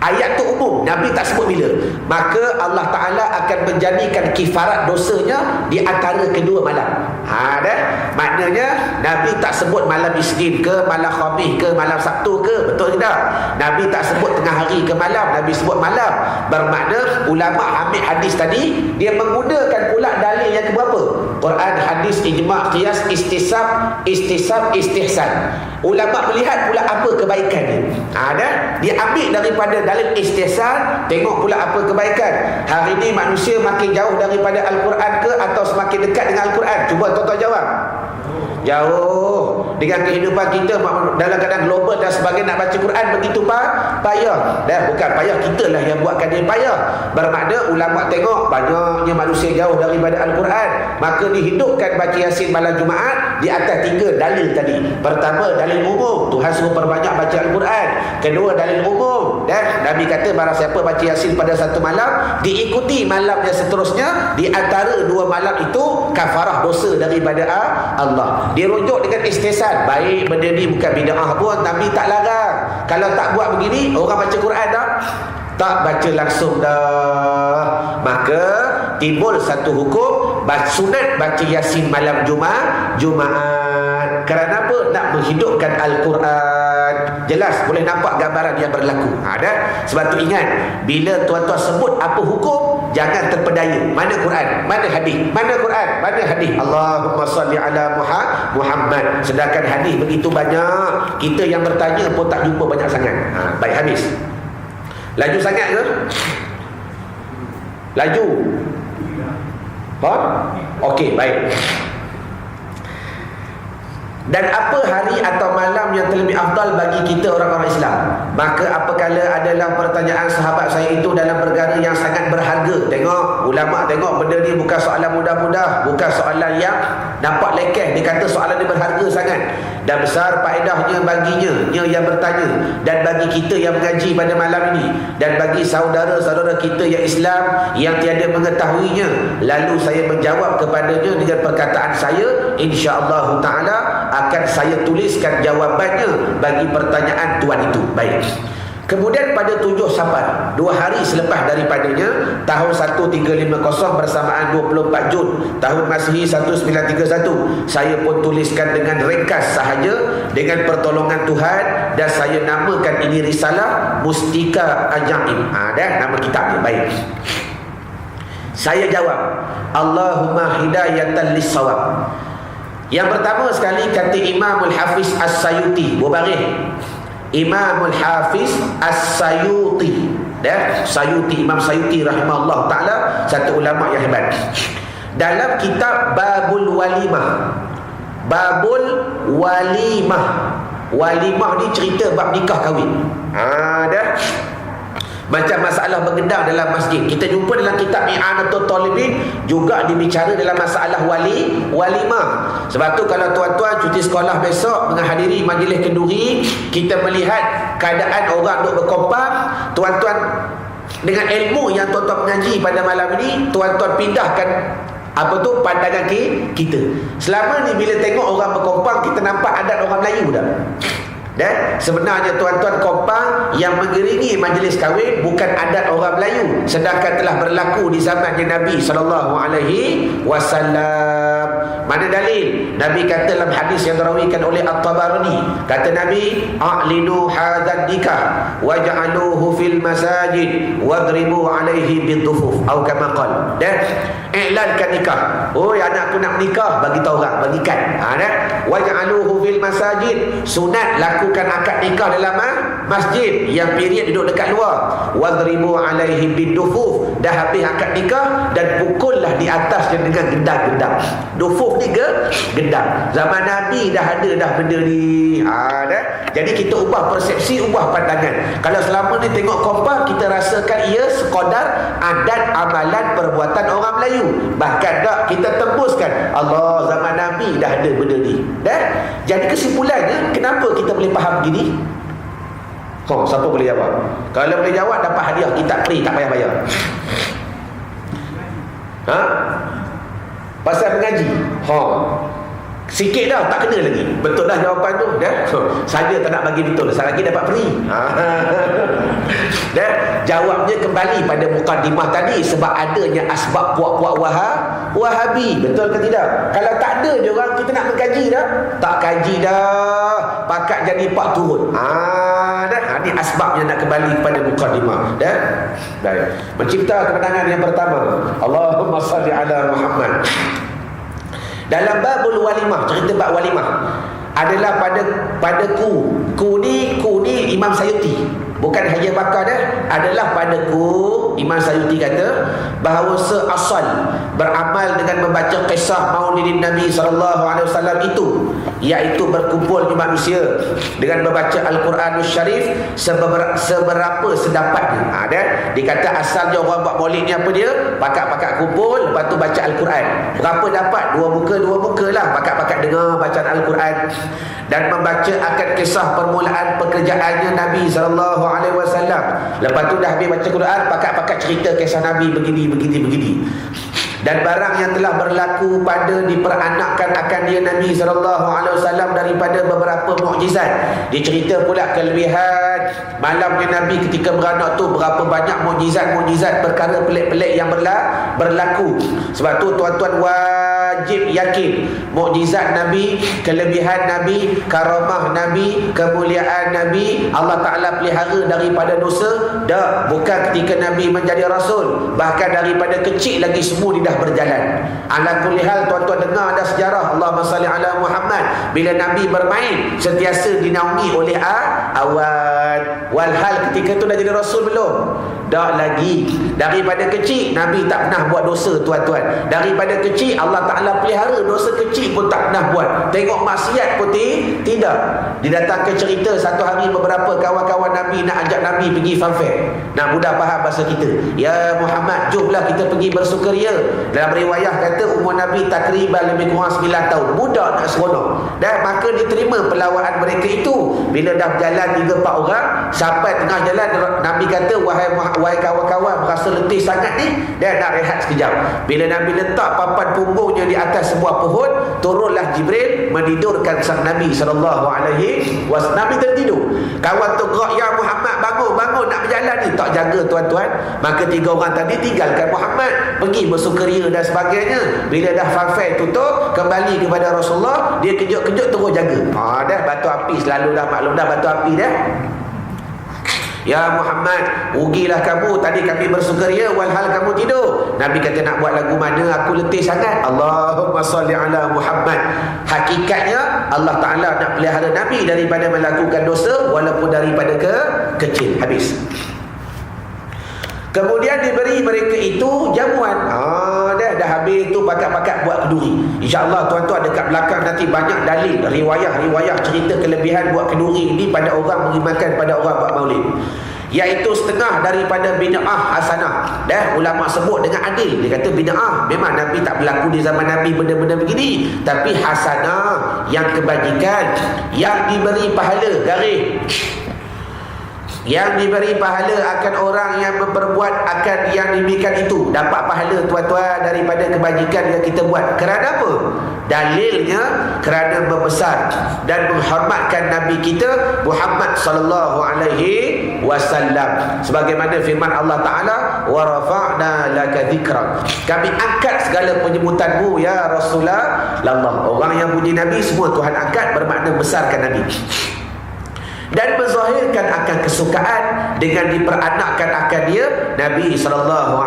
Ayat tu umum, Nabi tak sebut bila. Maka Allah Ta'ala akan menjadikan kifarat dosanya di antara kedua malam. Dah? Maknanya Nabi tak sebut malam Isnin ke, malam Khamis ke, malam Sabtu ke. Betul tidak? Nabi tak sebut tengah hari ke malam, Nabi sebut malam. Bermakna ulama ambil hadis tadi, dia menggunakan pula dalil yang keberapa? Quran, hadis, ijma', qiyas, istihsan. Ulama melihat pula apa kebaikan dia. Dah? Dia ambil daripada dalil istihsan, tengok pula apa kebaikan. Hari ini manusia makin jauh daripada Al-Quran ke atau semakin dekat dengan Al-Quran? Cuba tuan-tuan jawab. Jauh. Dengan kehidupan kita dalam keadaan global dan sebagainya, nak baca Quran begitu payah. Dan bukan payah, kita lah yang buatkan dia payah. Bermakna ulama tengok banyaknya manusia jauh daripada Al-Quran, maka dihidupkan baca Yasin malam Jumaat di atas 3 dalil tadi. Pertama, dalil umum, Tuhan suruh perbanyak baca Al-Quran. Kedua, dalil umum, dan Nabi kata barang siapa baca Yasin pada satu malam, diikuti malam yang seterusnya, di antara 2 malam itu kafarah dosa daripada Allah. Dia rujuk dengan istihsan. Baik, benda ni bukan bid'ah pun, Nabi tak larang. Kalau tak buat begini, orang baca Quran tak baca langsung dah. Maka timbul satu hukum, sunat baca Yasin malam Jumaat. Kerana apa? Nak menghidupkan Al-Quran. Jelas, boleh nampak gambaran yang berlaku. Dah? Sebab tu ingat, bila tuan-tuan sebut apa hukum, jangan terpedaya. Mana Quran? Mana hadis? Mana Quran? Mana hadis? Allahumma salli ala Muhammad. Sedangkan hadis begitu banyak, kita yang bertanya pun tak jumpa banyak sangat. Baik, habis. Laju sangat ke? Laju. Okey, baik. Dan apa hari atau malam yang terlebih afdal bagi kita orang-orang Islam? Maka apakala adalah pertanyaan sahabat saya itu dalam perkara yang sangat berharga. Tengok, ulama tengok benda ni bukan soalan mudah-mudah, bukan soalan yang nampak lekeh, dia kata soalan dia berharga sangat dan besar faedahnya baginya yang bertanya, dan bagi kita yang mengaji pada malam ini, dan bagi saudara-saudara kita yang Islam yang tiada mengetahuinya. Lalu saya menjawab kepadanya dengan perkataan saya, insya-Allah taala akan saya tuliskan jawapannya bagi pertanyaan tuan itu. Baik. Kemudian pada 7 Safar, 2 hari selepas daripadanya, tahun 1350 bersamaan 24 Jun tahun Masihi 1931, saya pun tuliskan dengan ringkas sahaja dengan pertolongan Tuhan, dan saya namakan ini risalah Mustika Ajaib. Dan nama kitabnya. Baik. Saya jawab, Allahumma hidayatan lis-shawab. Yang pertama sekali kata Imamul Hafiz As-Sayuti, Mubarih. Imamul Hafiz As-Sayuti, Sayuti, Imam Sayuti rahimahullah ta'ala, satu ulama yang hebat. Dalam kitab Babul Walimah, Babul Walimah, Walimah ni cerita bab nikah kahwin. Macam masalah bergendang dalam masjid, kita jumpa dalam kitab I'anatul Talibin, juga dibicara dalam masalah walimah. Sebab tu kalau tuan-tuan cuti sekolah besok menghadiri majlis kenduri, kita melihat keadaan orang duk berkompang, tuan-tuan dengan ilmu yang tuan-tuan mengaji pada malam ini, tuan-tuan pindahkan pandangan kita. Selama ni bila tengok orang berkompang, kita nampak adat orang Melayu dah. Dan sebenarnya tuan-tuan kompang yang mengiringi majlis kahwin bukan adat orang Melayu, sedangkan telah berlaku di zamannya Nabi SAW. Mana dalil? Nabi kata dalam hadis yang dirawikan oleh At-Tabarani, kata Nabi, a'linu hadzal nikah waj'aluhu fil masajid wadribu alaihi bidhufuf, atau kama qala. Dan iklankan nikah. Oi, anakku nak menikah, bagi tahu orang, bagikan. Waj'aluhu fil masajid, sunat lakukan akad nikah dalam masjid, yang period duduk dekat luar. Wadribu alaihi bidhufuf, dah habis akad nikah dan pukullah di atasnya dengan gendang-gendang. Dufuf ni gendang. Zaman Nabi dah ada dah benda ni. Jadi kita ubah persepsi, ubah pandangan. Kalau selama ni tengok kompang, kita rasakan ia sekadar adat amalan perbuatan orang Melayu. Bahkan tak kita tembuskan, Allah, zaman Nabi dah ada benda ni. Jadi kesimpulannya, kenapa kita boleh faham begini? Siapa boleh jawab? Kalau boleh jawab, dapat hadiah kitab free, tak payah bayar. Pasal mengaji. Sikit dah, tak kena lagi. Betul dah jawapan tu. Saja tak nak bagi betul, sekali lagi dapat free. Dan jawabnya kembali pada mukadimah tadi, sebab adanya asbab puak-puak Wahabi. Betul ke tidak? Kalau tak ada je orang, kita nak mengkaji dah, tak kaji dah, pakat jadi pak turun. Ini asbabnya nak kembali kepada mukadimah. Baik. Mencipta kemenangan yang pertama, Allahumma salli ala Muhammad. Dalam babul walimah, cerita bab walimah adalah pada ku ni Imam Sayuti, bukan Haji Bakar adalah pada Imam Sayuti kata bahawa seasal beramal dengan membaca kisah Maulidin Nabi SAW itu, iaitu berkumpulnya manusia dengan membaca Al-Quranul Syarif seberapa sedapatnya. Dikata asalnya orang buat maulid ni apa dia? Pakat-pakat kumpul, lepas tu baca Al-Quran. Berapa dapat? Dua muka lah. Pakat-pakat dengar bacaan Al-Quran dan membaca akan kisah permulaan pekerjaannya Nabi SAW. Lepas tu dah habis baca Quran, pakat-pakat cerita kisah Nabi begini. Dan barang yang telah berlaku pada diperanakkan akan dia Nabi SAW daripada beberapa mukjizat. Dicerita pula kelebihan malamnya Nabi ketika beranak tu, berapa banyak mukjizat perkara pelik-pelik yang berlaku. Sebab tu tuan-tuan wajib yakin mukjizat Nabi, kelebihan Nabi, karamah Nabi, kemuliaan Nabi, Allah Ta'ala pelihara daripada dosa. Bukan ketika Nabi menjadi Rasul, bahkan daripada kecil lagi semua dia dah berjalan. Ala kulli hal, tuan-tuan dengar ada sejarah Allahumma salli ala Muhammad, bila Nabi bermain sentiasa dinaungi oleh awan. tuan. Walhal ketika tu dah jadi Rasul belum? Dah lagi. Daripada kecil Nabi tak pernah buat dosa tuan-tuan. Daripada kecil Allah Ta'ala pelihara, dosa kecil pun tak pernah buat. Tengok maksiat pun tidak. Didatangkan cerita satu hari beberapa kawan-kawan Nabi nak ajak Nabi pergi funfair. Nak mudah faham bahasa kita. Ya Muhammad, jomlah kita pergi bersukaria. Dalam riwayah kata umur Nabi takriban lebih kurang 9 tahun. Budak nak seronok. Dan maka diterima pelawaan mereka itu. Bila dah berjalan 3-4 orang, sampai tengah jalan Nabi kata, wahai kawan-kawan, merasa letih sangat ni, dan nak rehat sekejap. Bila Nabi letak papan punggungnya di atas sebuah pohon, turunlah Jibril menidurkan sang Nabi SAW. Nabi tertidur. Kawan tu gerak, ya Muhammad, bangun nak berjalan ni. Tak jaga tuan-tuan. Maka 3 orang tadi tinggalkan Muhammad, pergi bersukaria dan sebagainya. Bila dah funfair tutup, kembali kepada Rasulullah, dia kejut-kejut terus jaga. Dah batu api selalu dah maklum dah batu api dah. Ya Muhammad, rugilah kamu, tadi kami bersukaria walhal kamu tidur. Nabi kata, nak buat lagu mana, aku letih sangat. Allahumma salli ala Muhammad. Hakikatnya Allah Ta'ala nak pelihara Nabi daripada melakukan dosa walaupun daripada kecil. Habis. Kemudian diberi mereka itu jamuan. Dah habis tu pakat-pakat buat kenduri. InsyaAllah tuan-tuan dekat belakang nanti banyak dalil, riwayah cerita kelebihan buat kenduri ini pada orang berimankan pada orang buat maulid. Iaitu setengah daripada bid'ah hasanah. Ulama sebut dengan adil. Dia kata bid'ah memang Nabi tak berlaku di zaman Nabi benda-benda begini, tapi hasanah yang kebajikan, yang diberi pahala, garis, yang diberi pahala akan orang yang memperbuat akan yang demikian itu. Dapat pahala tuan-tuan daripada kebajikan yang kita buat. Kerana apa? Dalilnya kerana membesar dan menghormatkan Nabi kita Muhammad sallallahu alaihi wasallam. Sebagaimana firman Allah Ta'ala, wa rafa'na laka dzikrak. Kami angkat segala penyebutanmu ya Rasulullah. Orang yang puji Nabi semua Tuhan angkat, bermakna besarkan Nabi. Dan menzahirkan akan kesukaan dengan diperanakkan akan dia Nabi SAW.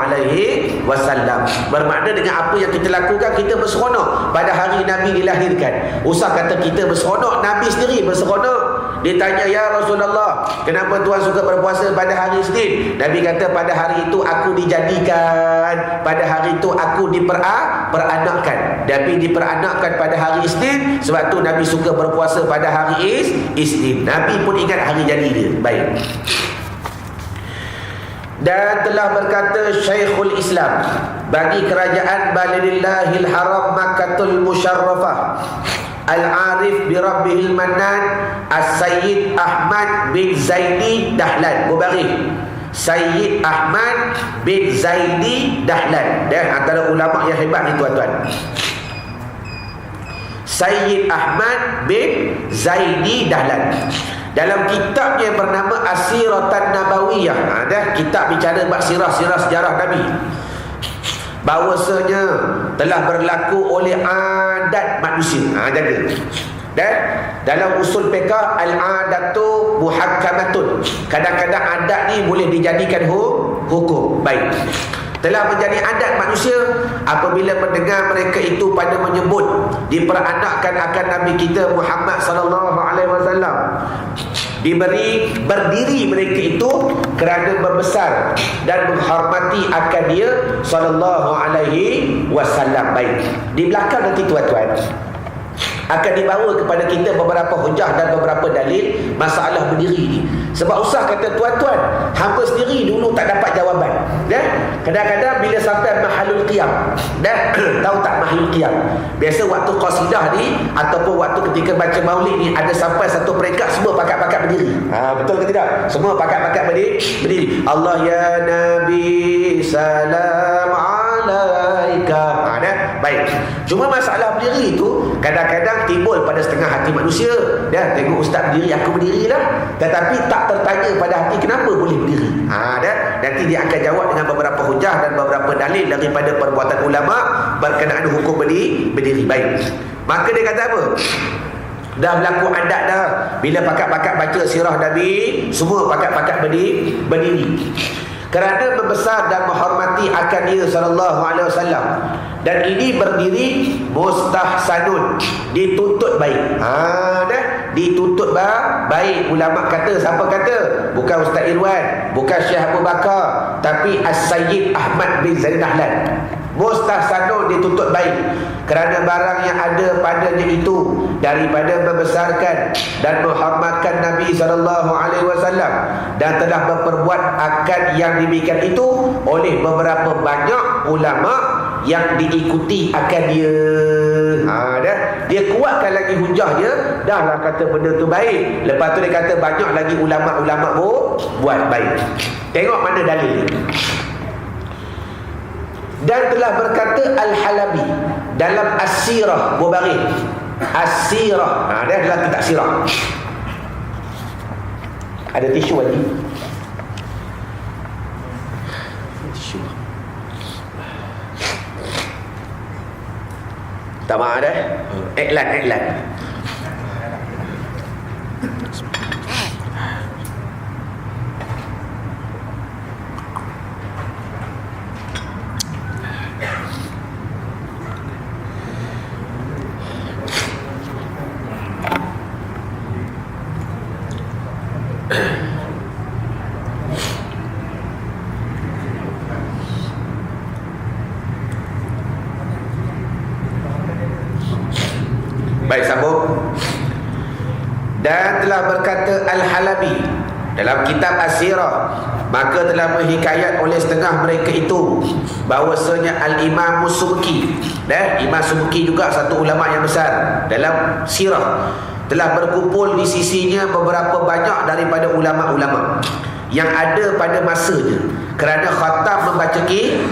Bermakna dengan apa yang kita lakukan, kita berseronok pada hari Nabi dilahirkan. Usah kata kita berseronok, Nabi sendiri berseronok. Dia tanya, ya Rasulullah, kenapa Tuhan suka berpuasa pada hari Isnin? Nabi kata, pada hari itu aku dijadikan, pada hari itu aku diperanakkan. Tapi diperanakkan pada hari Isnin, sebab tu Nabi suka berpuasa pada hari Isnin. Nabi pun ingat hari jadi dia. Baik. Dan telah berkata Syekhul Islam, bagi kerajaan Baladillahil Haram Makkatul Musyarrafah, Al-Arif bi Rabbihil Mannan, As-Sayyid Ahmad bin Zaidi Dahlan. Mubarik Sayyid Ahmad bin Zaidi Dahlan. Antara ulama yang hebat ni tuan-tuan. Sayyid Ahmad bin Zaidi Dahlan. Dalam kitabnya yang bernama As-Siratan Nabawiyah, kitab bicara bab sirah sejarah Nabi, bahawasanya telah berlaku oleh adat manusia. Jaga. Dan dalam usul fiqh, al-adatu muhakkamatun. Kadang-kadang adat ni boleh dijadikan hukum. Baik. Telah menjadi adat manusia apabila mendengar mereka itu pada menyebut diperanakkan akan Nabi kita Muhammad sallallahu alaihi wasallam, berdiri mereka itu kerana membesar dan menghormati akan dia sallallahu alaihi wasallam. Baik. Di belakang nanti tuan-tuan akan dibawa kepada kita beberapa hujah dan beberapa dalil masalah berdiri ni. Sebab usah kata tuan-tuan, hamba sendiri dulu tak dapat jawapan. Kadang-kadang bila sampai mahalul qiyam, tahu tak mahalul qiyam? Biasa waktu qasidah ni ataupun waktu ketika baca maulid ni, ada sampai satu peringkat semua pakat-pakat berdiri. Betul ke tidak? Semua pakat-pakat berdiri. Allah ya Nabi salam alaika. Baik. Cuma masalah berdiri itu kadang-kadang timbul pada setengah hati manusia. Tengok ustaz berdiri, aku berdirilah. Tetapi tak tertanya pada hati kenapa boleh berdiri. Nanti dia akan jawab dengan beberapa hujah dan beberapa dalil daripada perbuatan ulama berkenaan hukum berdiri. Baik. Maka dia kata apa? Dah berlaku adat dah. Bila pakat-pakat baca sirah Nabi, semua pakat-pakat berdiri. Kerana membesar dan menghormati akan dia sallallahu alaihi wasallam. Dan ini berdiri mustahsanun, dituntut baik. Dituntut baik. Ulama kata, siapa kata? Bukan Ustaz Irwan, bukan Syekh Abu Bakar, tapi As-Sayyid Ahmad bin Zain Dahlan. Mustahsanun, dituntut baik, kerana barang yang ada padanya itu daripada membesarkan dan menghormatkan Nabi SAW, dan telah berperbuat akan yang demikian itu oleh beberapa banyak ulama yang diikuti akan dia. Dia kuatkan lagi hujah dia, dah lah kata benda tu baik. Lepas tu dia kata banyak lagi ulama-ulama buat baik. Tengok mana dalil dia. Dan telah berkata Al-Halabi dalam As-Sirah Bubarih. As-Sirah, dia dalam kitab Sirah. Ada tisu lagi? Tisu. Tak maaf dah. Iklan. Baik, sambung. Dan telah berkata Al-Halabi dalam kitab As-Sirah, maka telah menghikayat oleh setengah mereka itu bahawasanya Al-Imam Subki, Imam Subki juga satu ulama yang besar dalam Sirah, telah berkumpul di sisinya beberapa banyak daripada ulama-ulama yang ada pada masanya kerana khatam membaca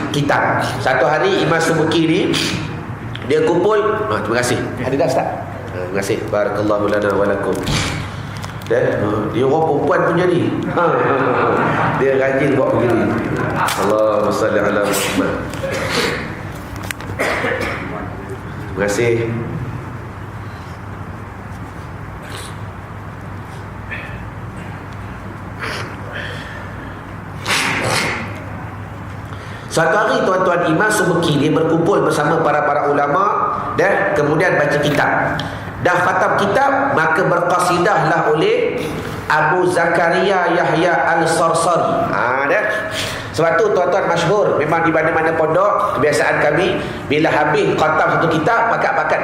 kitab. Satu hari Imam Subki ni dia kumpul. Terima kasih. Ada dah Ustaz? Terima kasih. Barakallahu lana wa lakum. Dia orang perempuan punya ni. Dia rajin buat begini. Allahumma salli ala Muhammad. Terima kasih. Suatu hari tuan-tuan Imam Subki dia berkumpul bersama para ulama dan kemudian baca kitab. Dah khatam kitab, maka berqasidahlah oleh Abu Zakaria Yahya Al-Sarsari. Sebab tu tuan-tuan masyhur, memang di mana-mana pondok kebiasaan kami bila habis khatam satu kitab pakat-pakat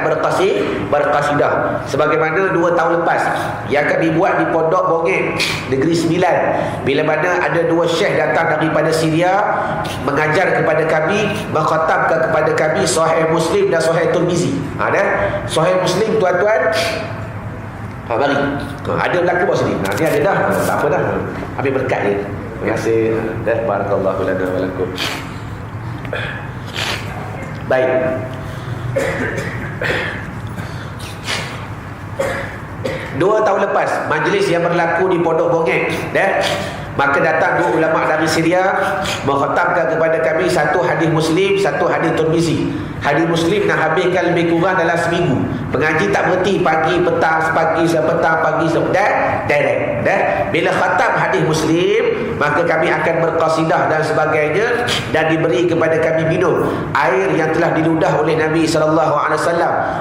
berqasidah. Sebagaimana 2 tahun lepas yang kami buat di Pondok Bongeng Negeri Sembilan, bila mana ada 2 syekh datang daripada Syria mengajar kepada kami, mengkhatamkan kepada kami Sahih Muslim dan Sahih Tirmizi. Sahih Muslim tuan-tuan, mari. Ada belakang bawah sini. Ni ada dah. Tak apa dah. Ambil berkat dia. Terima kasih. Barakallahu lana wa lakum. Baik. Dua tahun lepas majlis yang berlaku di Pondok Bongeng, maka datang 2 ulama dari Syria mengkhatamkan kepada kami satu hadis Muslim, satu hadis Tirmizi. Hadis Muslim nak habiskan lebih kurang dalam seminggu. Pengaji tak berhenti, pagi petang, pagi petang, pagi direct. Bila khatam hadis Muslim, maka kami akan berqasidah dan sebagainya, dan diberi kepada kami minum air yang telah diludah oleh Nabi SAW.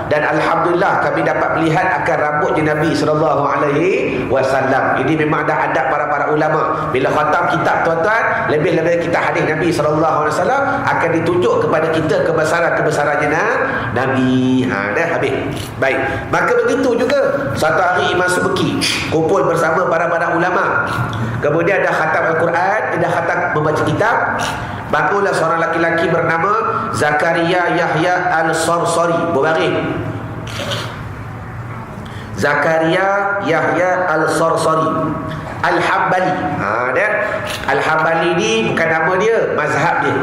Dan alhamdulillah kami dapat melihat akan rambutnya Nabi SAW. Ini memang dah adab para ulama. Bila khatam kitab tuan-tuan, lebih-lebih kita hadis Nabi SAW akan ditunjuk kepada kita kebesarannya Nabi. Dah habis. Baik. Maka begitu juga satu hari Imam Subki kumpul bersama para ulama. Kemudian dah khatam Al-Quran, dah khatam membaca kitab. Barulah seorang laki-laki bernama Zakaria Yahya Al-Sarsari Bubarih. Zakaria Yahya Al-Sarsari Al-Hambali. Al-Hambali ni bukan nama dia, mazhab dia.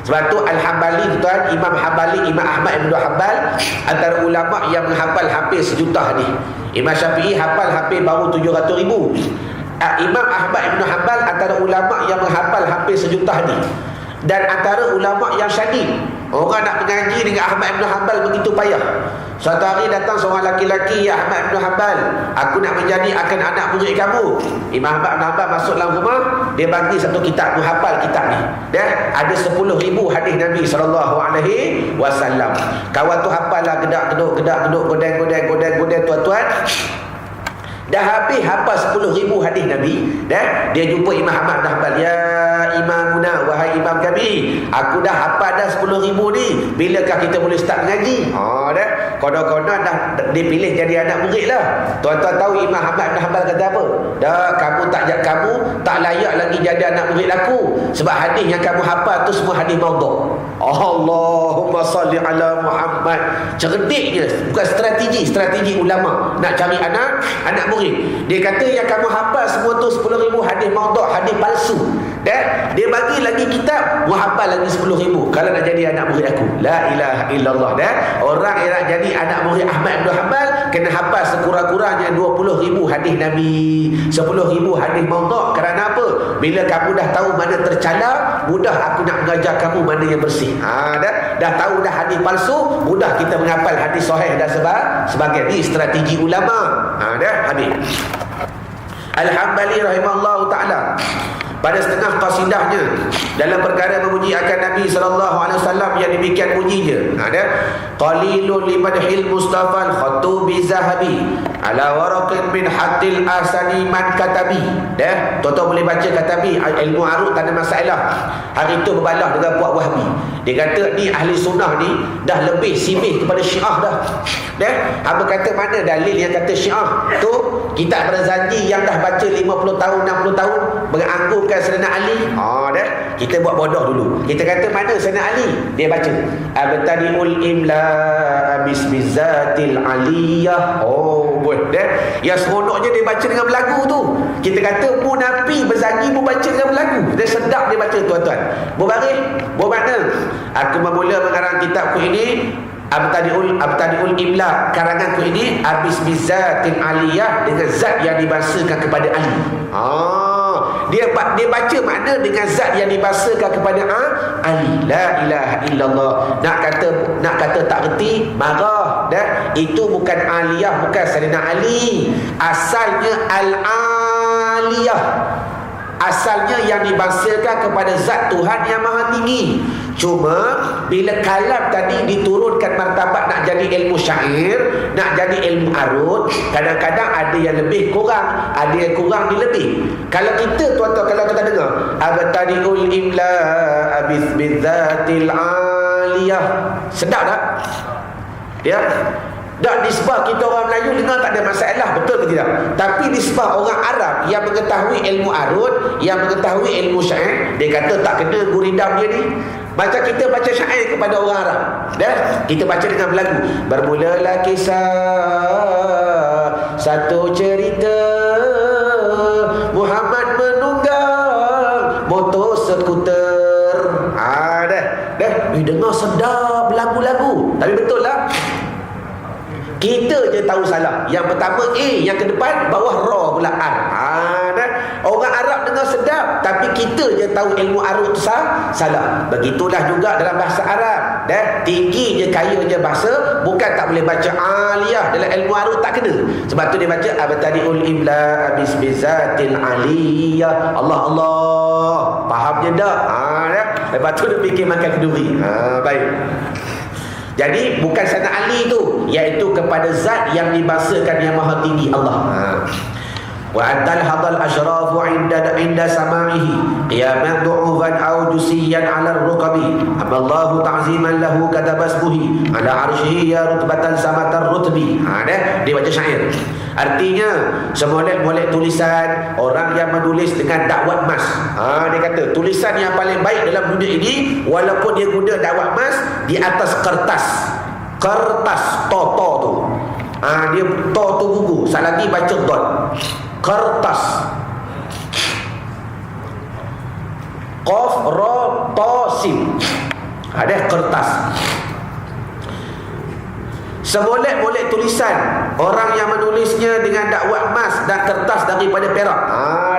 Sebab tu Al-Hambali tuan, Imam Hambali, Imam Ahmad Ibn Hanbal antara ulama yang menghafal hampir 1 juta hadis. Imam Syafi'i hafal hampir baru 700,000. Imam Ahmad Ibn Hanbal antara ulama yang menghafal hampir 1 juta hadis. Dan antara ulama yang syadid, Orang nak mengaji dengan Ahmad bin Hanbal begitu payah. Suatu hari datang seorang laki-laki, "Ya Ahmad bin Hanbal, aku nak akan anak murid kamu." Imam Ahmad bin Hanbal masuk dalam rumah, dia bagi satu kitab, menghafal kitab ni. Dia ada 10,000 hadis Nabi SAW. Kawan tu hafal lah, gedak-geduk, godeng, tuan-tuan. Dah habis hafal 10,000 hadis Nabi, dah dia jumpa Imam Ahmad bin Hanbal. "Ya Imamuna, wahai imam kami, aku dah hafal dah 10,000 ni. Bilakah kita boleh start mengaji?" Dah konon-konon dah dipilih jadi anak murid lah. Tuan-tuan tahu Imam Ahmad bin Hanbal kata apa? "Dah, kamu tak layak lagi jadi anak murid aku, sebab hadis yang kamu hafal tu semua hadis maudhu'." Allahumma salli ala Muhammad. Cerdiknya, bukan strategi ulama nak cari anak murid. Dia kata yang kamu hafal semua tu 10,000 hadis maudhu', hadis palsu. Dia bagi lagi kitab, muhafal lagi 10,000 kalau nak jadi anak murid aku. La ilaha illallah. Orang yang nak jadi anak murid Ahmad bin Hanbal kena hafal sekurang-kurangnya 20,000 hadis Nabi, 10,000 hadis maudhu'. Kerana apa? Bila kamu dah tahu mana tercela, mudah aku nak mengajar kamu mana yang bersih. Dah tahu dah hadis palsu, mudah kita menghafal hadis sahih dan sebagainya. Ini strategi ulama. Dah habis. Al-Hambali rahimahullah ta'ala pada setengah qasidahnya dalam perkara memuji akan Nabi SAW yang demikian mujinya, qalilun limadhil Mustafa al-khatubi zahabi ala waraqin min hatil asani man katabi. Tuan-tuan boleh baca katabi, ilmu arut tak ada masalah. Hari itu berbalah dengan puak Wahabi. Dia kata ni ahli sunnah ni dah lebih simih kepada Syiah dah. Hamba kata mana dalil yang kata Syiah tu kitab Barzanji yang dah baca 50 tahun 60 tahun menganggurkan Sayyidina Ali. Kita buat bodoh dulu. Kita kata mana Sayyidina Ali? Dia baca abtadiul imla bismizatil aliyah. Yang seronoknya dia baca dengan berlagu tu. Kita kata Munafi Barzanji pun baca dengan berlagu. Dia sedap dia baca, tuan-tuan. Bermakna aku memula mengarang kitabku ini Abtadiul Imla, karanganku ini habis bizatin aliyah, dengan zat yang dibahasakan kepada Ali. Dia baca makna dengan zat yang dibahasakan kepada Ali. La ilaha illallah. Nak kata tak reti, marah. Itu bukan aliyah, bukan Sayyidina Ali. Asalnya al-aliyah. Asalnya yang dibahasakan kepada zat Tuhan yang maha tinggi. Cuma bila kalam tadi diturunkan martabat nak jadi ilmu syair, nak jadi ilmu arut, kadang-kadang ada yang lebih kurang, ada yang kurang di lebih. Kalau kita, tuan-tuan, kalau kita dengar abtadiul imla abis bizatil aliyah, sedap tak? Tak nisbah kita orang Melayu dengar tak ada masalah, betul ke tidak? Tapi nisbah orang Arab yang mengetahui ilmu arut, yang mengetahui ilmu syair, dia kata tak kena guridam dia ni. Macam kita baca syair kepada orang Arab, kita baca dengan berlagu. Bermulalah kisah satu cerita, Muhammad menunggang motor skuter. Dengar sedap lagu-lagu. Tapi betul lah, kita je tahu salah. Yang pertama A, yang ke depan bawah ra pula R. Orang Arab dengar sedap, tapi kita je tahu ilmu arut tu salah. Begitulah juga dalam bahasa Arab. Tinggi je, kaya je bahasa, bukan tak boleh baca aliyah. Dalam ilmu arut tak kena. Sebab tu dia baca abtadiul imla bismizatil aliyah. Allah. Faham je tak? Lepas tu dia fikir makan keduri. Baik. Jadi bukan Sayyidina Ali tu, iaitu kepada zat yang dibahasakan yang maha tinggi, Allah. Wa antal hadal ashrafu inda sama'ihi qiyaman du'ufan aw jusiyan 'ala ar-rukabi amallahu ta'ziman lahu katabasbuhi 'ala 'arsyihi ya rutbatan samatar rutbi. Dia baca syair. Artinya semolek-molek tulisan orang yang menulis dengan dakwat emas. Dia kata tulisan yang paling baik dalam dunia ini, walaupun dia guna dakwat emas di atas kertas to tu. Dia to tu gugur, sat lagi baca dot. Kertas, qaf ra ta sin. Ada kertas. Semolek-molek tulisan orang yang menulisnya dengan dakwat emas dan kertas daripada perak.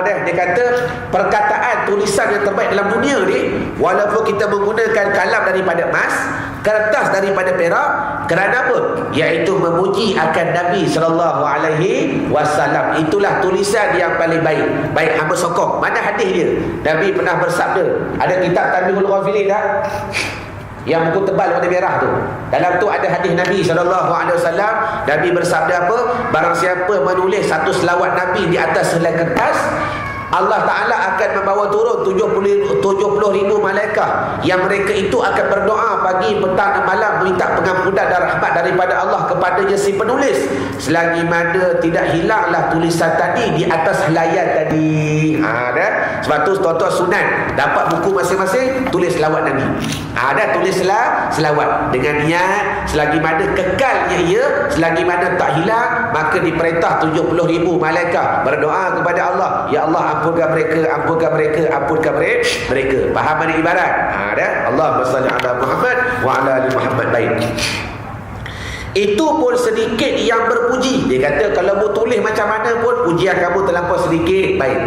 Dia kata perkataan tulisan yang terbaik dalam dunia ni, walaupun kita menggunakan kalam daripada emas, kertas daripada perak, kerana apa? Iaitu memuji akan Nabi SAW. Itulah tulisan yang paling baik. Baik, hamba sokong. Mana hadis dia? Nabi pernah bersabda. Ada kitab Tanbihul Ghafilin tak? Yang buku tebal warna merah tu. Dalam tu ada hadis Nabi SAW. Nabi bersabda apa? Barang siapa menulis satu selawat Nabi di atas helai kertas, Allah Ta'ala akan membawa turun 70,000 malaikat yang mereka itu akan berdoa pagi, petang dan malam minta pengampunan dan rahmat daripada Allah kepadanya si penulis, selagi mana tidak hilanglah tulisan tadi di atas helaian tadi. Sebab tu tuan-tuan sunat dapat buku masing-masing, tulis selawat Nabi. Tulislah selawat dengan niat selagi mana kekalnya ia, selagi mana tak hilang, maka diperintah 70,000 malaikat berdoa kepada Allah, ya Allah ampunkan mereka. Faham mana ibarat? Allahumma salli ala Muhammad wa ala ali Muhammad. Baik. Itu pun sedikit yang berpuji. Dia kata kalau kamu tulis macam mana pun pujian kamu terlampau sedikit. Baik.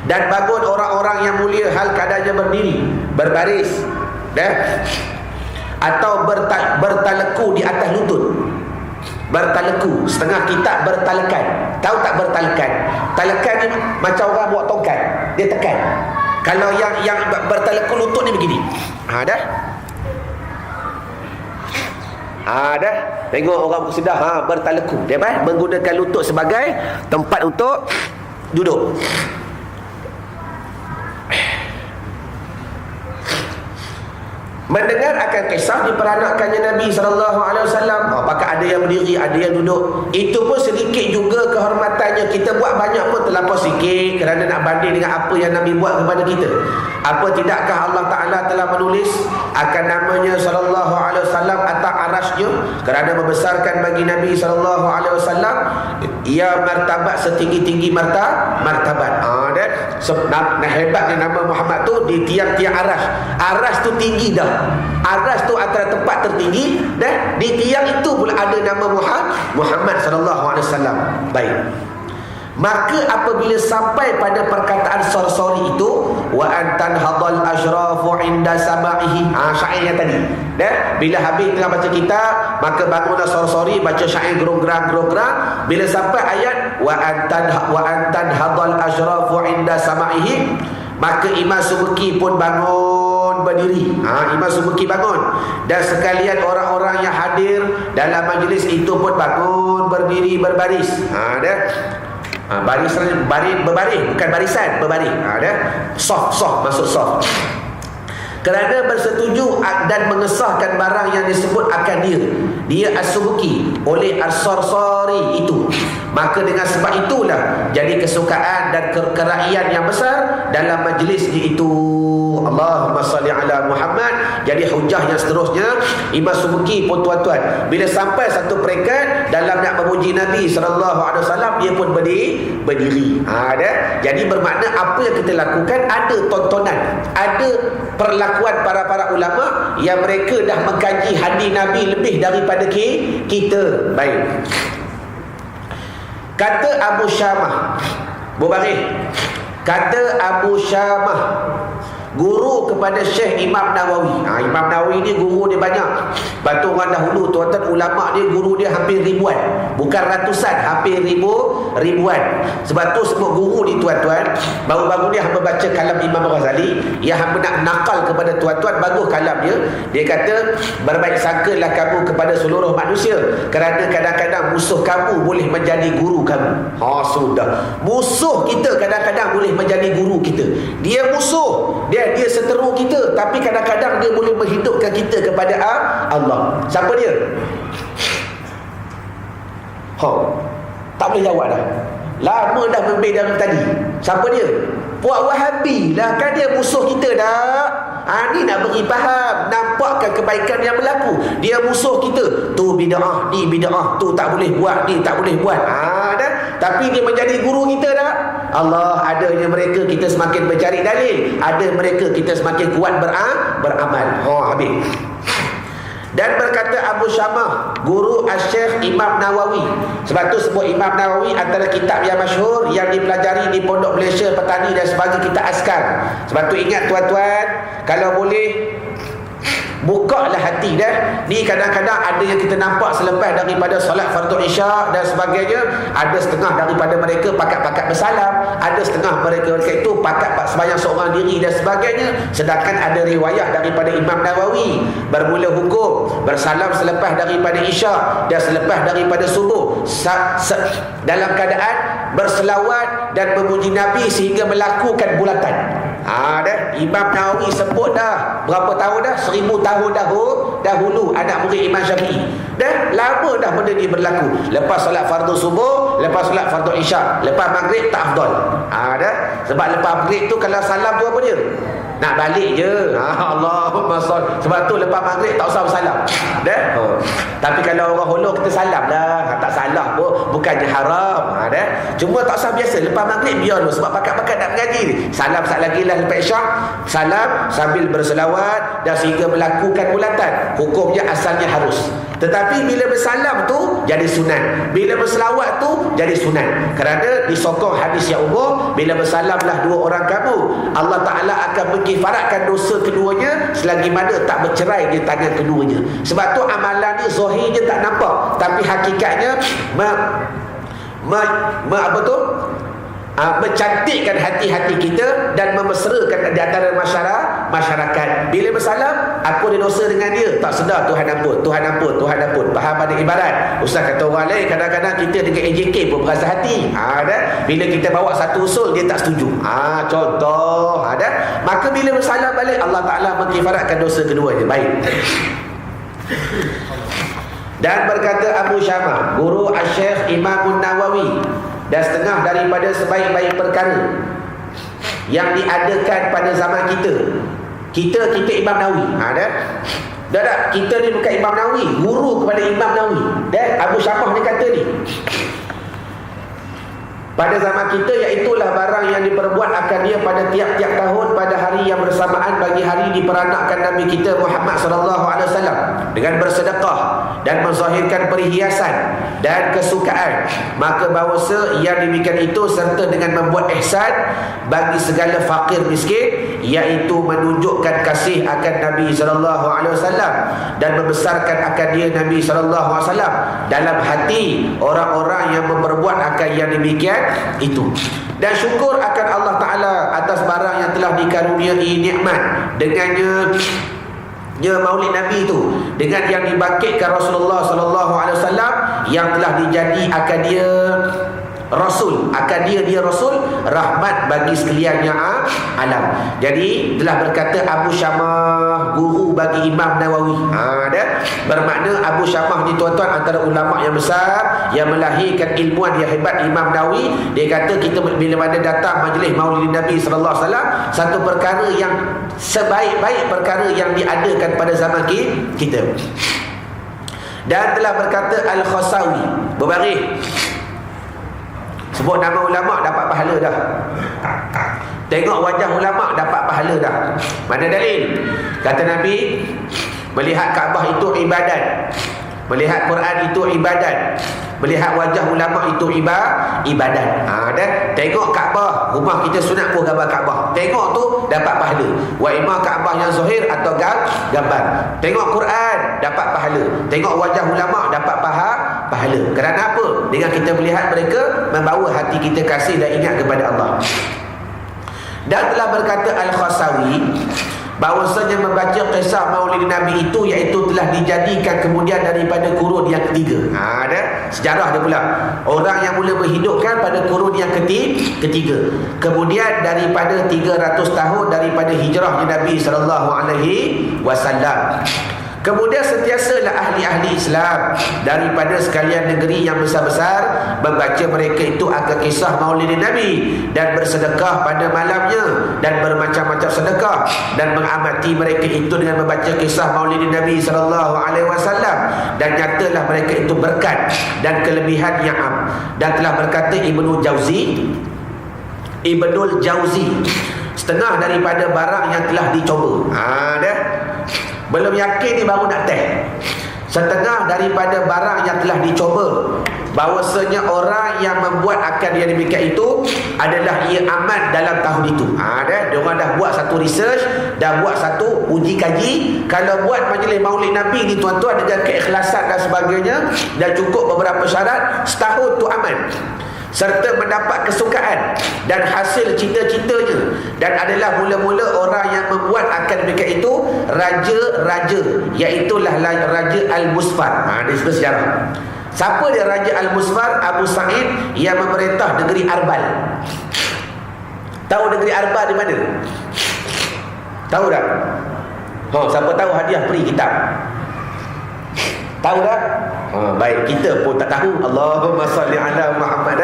Dan bangun orang-orang yang mulia hal keadaannya berdiri, berbaris, atau bertaleku di atas lutut. Bertaleku, setengah kitab bertalekan. Tahu tak bertalekan? Talekan ni macam orang buat tongkat, dia tekan. Kalau yang bertaleku lutut ni begini. Dah. Tengok orang bersedah bertaleku. Dia menggunakan lutut sebagai tempat untuk duduk. Mendengar akan kisah diperanakkannya Nabi SAW. Apakah ada yang berdiri, ada yang duduk. Itu pun sedikit juga kehormatannya. Kita buat banyak pun terlampau sikit, kerana nak banding dengan apa yang Nabi buat kepada kita. Apa tidakkah Allah Ta'ala telah menulis akan namanya SAW atas arasnya, kerana membesarkan bagi Nabi SAW ia martabat setinggi-tinggi martabat. Nah, hebatnya nama Muhammad tu di tiang-tiang aras. Aras tu tinggi dah. Aras tu antara tempat tertinggi, dan di tiang itu pula ada nama Muhammad SAW. Baik. Maka apabila sampai pada perkataan sorry itu, wa antan hadal ashrafu inda sama'ihi, syair yang tadi. Bila habis tengah baca kitab, maka bangunlah sorry, baca syair gerung-gerang. Bila sampai ayat wa antan hadal ashrafu inda sama'ihi, maka Imam Subki pun bangun berdiri. Imam Subki bangun, dan sekalian orang-orang yang hadir dalam majlis itu pun bangun berdiri berbaris. Berbaris, bukan barisan, berbaris. Soft, maksud soft. Kerana bersetuju dan mengesahkan barang yang disebut akan dia as-Subki oleh as-Sarsari itu. Maka dengan sebab itulah jadi kesukaan dan kerakyat yang besar dalam majlis itu. Allahumma salli ala Muhammad. Jadi hujah yang seterusnya, Imam Subki pun tuan-tuan, bila sampai satu peringkat dalam nak memuji Nabi SAW, dia pun berdiri. Jadi bermakna apa yang kita lakukan ada tontonan, ada perlakuan para ulama yang mereka dah mengkaji hadis Nabi lebih daripada kita. Baik. Kata Abu Syamah Bubarih, kata Abu Syamah, guru kepada Syekh Imam Nawawi. Imam Nawawi ni guru dia banyak. Batu orang dahulu tuan-tuan, ulama dia, guru dia hampir ribuan, bukan ratusan, hampir ribuan. Sebab tu sebut guru ni tuan-tuan. Baru-baru ni hamba baca kalam Imam Ghazali yang hamba nak nakal kepada tuan-tuan. Bagus kalam dia. Dia kata, berbaik sangkalah kamu kepada seluruh manusia, kerana kadang-kadang musuh kamu boleh menjadi guru kamu. Sudah. Musuh kita kadang-kadang boleh menjadi guru kita. Dia musuh, dia seteru kita, tapi kadang-kadang dia boleh menghidupkan kita kepada Allah. Siapa dia? Tak boleh jawab dah. Lama dah membeda tadi. Siapa dia? Puak Wahabi lah, kan dia musuh kita dah. Ni nak beri faham, nampakkan kebaikan yang berlaku. Dia musuh kita. Tu bid'ah, ni bid'ah, tu tak boleh buat, ni tak boleh buat. Tapi dia menjadi guru kita dah. Allah, adanya mereka kita semakin mencari dalil, ada mereka kita semakin kuat beramal. Habis. Dan berkata Abu Syamah, guru Asy-Syaikh Imam Nawawi. Sebab tu sebut Imam Nawawi antara kitab yang masyhur yang dipelajari di Pondok Malaysia, Petani dan sebagai kita askar. Sebab tu ingat tuan-tuan, kalau boleh bukalah hati dah. Ni kadang-kadang ada yang kita nampak selepas daripada solat fardu isyak dan sebagainya, ada setengah daripada mereka pakat-pakat bersalam, ada setengah mereka itu pakat sembahyang seorang diri dan sebagainya. Sedangkan ada riwayat daripada Imam Nawawi bermula hukum bersalam selepas daripada isyak dan selepas daripada subuh dalam keadaan berselawat dan memuji Nabi sehingga melakukan bulatan. Dah Imam Nawawi sebut dah berapa tahun dah, 1000 tahun dahulu anak murid Imam Syafi'i. Dah lama dah benda ni berlaku. Lepas solat fardu subuh, lepas solat fardu isyak, lepas maghrib tak afdal. Dah sebab lepas maghrib tu kalau salam tu apa dia? Nak balik je. Allahumma shalli. Sebab tu lepas maghrib tak usah bersalam. Dah. Tapi kalau orang holok kita salam dah. Tak salah pun, bukannya haram. Dah. Cuma tak usah biasa lepas maghrib biar dulu sebab pakat-pakat nak mengaji ni. Salam sat lagi lah lepas isyak. Salam sambil berselawat dan sehingga melakukan bulatan. Hukumnya asalnya harus. Tetapi bila bersalam tu jadi sunat. Bila berselawat tu jadi sunat. Kerana disokong hadis yang umum, bila bersalamlah dua orang kamu, Allah Ta'ala akan mengkifaratkan dosa keduanya selagi mana tak bercerai di tangan keduanya. Sebab tu amalan ni zahirnya tak nampak, tapi hakikatnya mencantikkan hati-hati kita dan memesrakan di antara masyarakat. Bila bersalam, aku ada dosa dengan dia, tak sedar, Tuhan ampun, Tuhan ampun, Tuhan ampun. Faham ada ibarat? Ustaz kata orang lain, kadang-kadang kita dengan AJK pun berasa hati. Bila kita bawa satu usul, dia tak setuju. Contoh, maka bila bersalam balik, Allah Ta'ala mengkifaratkan dosa keduanya. Baik. Dan berkata Abu Syamah, guru Asy-Syaikh Imam Nawawi, dan setengah daripada sebaik-baik perkara yang diadakan pada zaman kita Imam Nawawi. Dah kita ni bukan Imam Nawawi, guru kepada Imam Nawawi. Abu Syamah ni kata ni, pada zaman kita, iaitulah barang yang diperbuat akan dia pada tiap-tiap tahun pada hari yang bersamaan bagi hari diperanakkan Nabi kita Muhammad SAW, dengan bersedekah dan menzahirkan perhiasan dan kesukaan. Maka bahawasa yang demikian itu serta dengan membuat ihsan bagi segala fakir miskin, iaitu menunjukkan kasih akan Nabi SAW dan membesarkan akan dia Nabi SAW dalam hati orang-orang yang memperbuat akan yang demikian itu, dan syukur akan Allah Ta'ala atas barang yang telah dikaruniai nikmat dengannya maulid Nabi itu, dengan yang dibangkitkan Rasulullah SAW yang telah dijadi akan dia Rasul, akan dia Rasul, rahmat bagi sekaliannya alam. Jadi telah berkata Abu Syamah, guru bagi Imam Nawawi. Bermakna Abu Syamah ni tuan-tuan antara ulama yang besar yang melahirkan ilmuwan yang hebat, Imam Nawawi. Dia kata kita bila mana datang majlis maulid Nabi SAW, satu perkara yang sebaik-baik perkara yang diadakan pada zaman kita. Dan telah berkata Al-Khasawi, berbaris, sebut nama ulama dapat pahala dah. Tengok wajah ulama dapat pahala dah. Mana dalil? Kata Nabi, melihat Kaabah itu ibadat, melihat Quran itu ibadat, melihat wajah ulama itu ibadat. Tengok Kaabah, rumah kita sunat pun gambar Kaabah. Tengok tu dapat pahala. Wa imma Kaabah yang zahir atau gambar. Tengok Quran dapat pahala. Tengok wajah ulama dapat pahala. Kerana apa? Dengan kita melihat mereka membawa hati kita kasih dan ingat kepada Allah. Dan telah berkata Al-Khasawi, bahawasanya membaca kisah maulid Nabi itu, iaitu telah dijadikan kemudian daripada kurun yang ketiga. Sejarah dia pula, orang yang mula menghidupkan pada kurun yang ketiga, kemudian daripada 300 tahun daripada hijrahnya Nabi SAW. Kemudian sentiasalah ahli-ahli Islam daripada sekalian negeri yang besar-besar membaca mereka itu akan kisah maulid Nabi dan bersedekah pada malamnya dan bermacam-macam sedekah, dan mengamati mereka itu dengan membaca kisah maulid Nabi SAW, dan nyatalah mereka itu berkat dan kelebihan yang am. Dan telah berkata Ibnul Jauzi, setengah daripada barang yang telah dicoba. Dah. Belum yakin ni baru nak test. Setengah daripada barang yang telah dicoba, bahawasanya orang yang membuat akad yang demikian itu adalah ia aman dalam tahun itu. Dia orang dah buat satu research, dah buat satu uji kaji. Kalau buat majlis maulid Nabi ni tuan-tuan dengan keikhlasan dan sebagainya, dan cukup beberapa syarat, setahun tu aman, serta mendapat kesukaan dan hasil cita-citanya, dan adalah mula-mula orang yang membuat akad demikian itu raja-raja, iaitulah Raja Al-Musfar. Dia cerita sejarah. Siapa dia Raja Al-Musfar? Abu Sa'id yang memerintah negeri Arbal. Tahu negeri Arbal di mana? Tahu tak? Siapa tahu hadiah free kitab? Tahu tak? Baik, kita pun tak tahu. Allahumma salli ala Muhammad.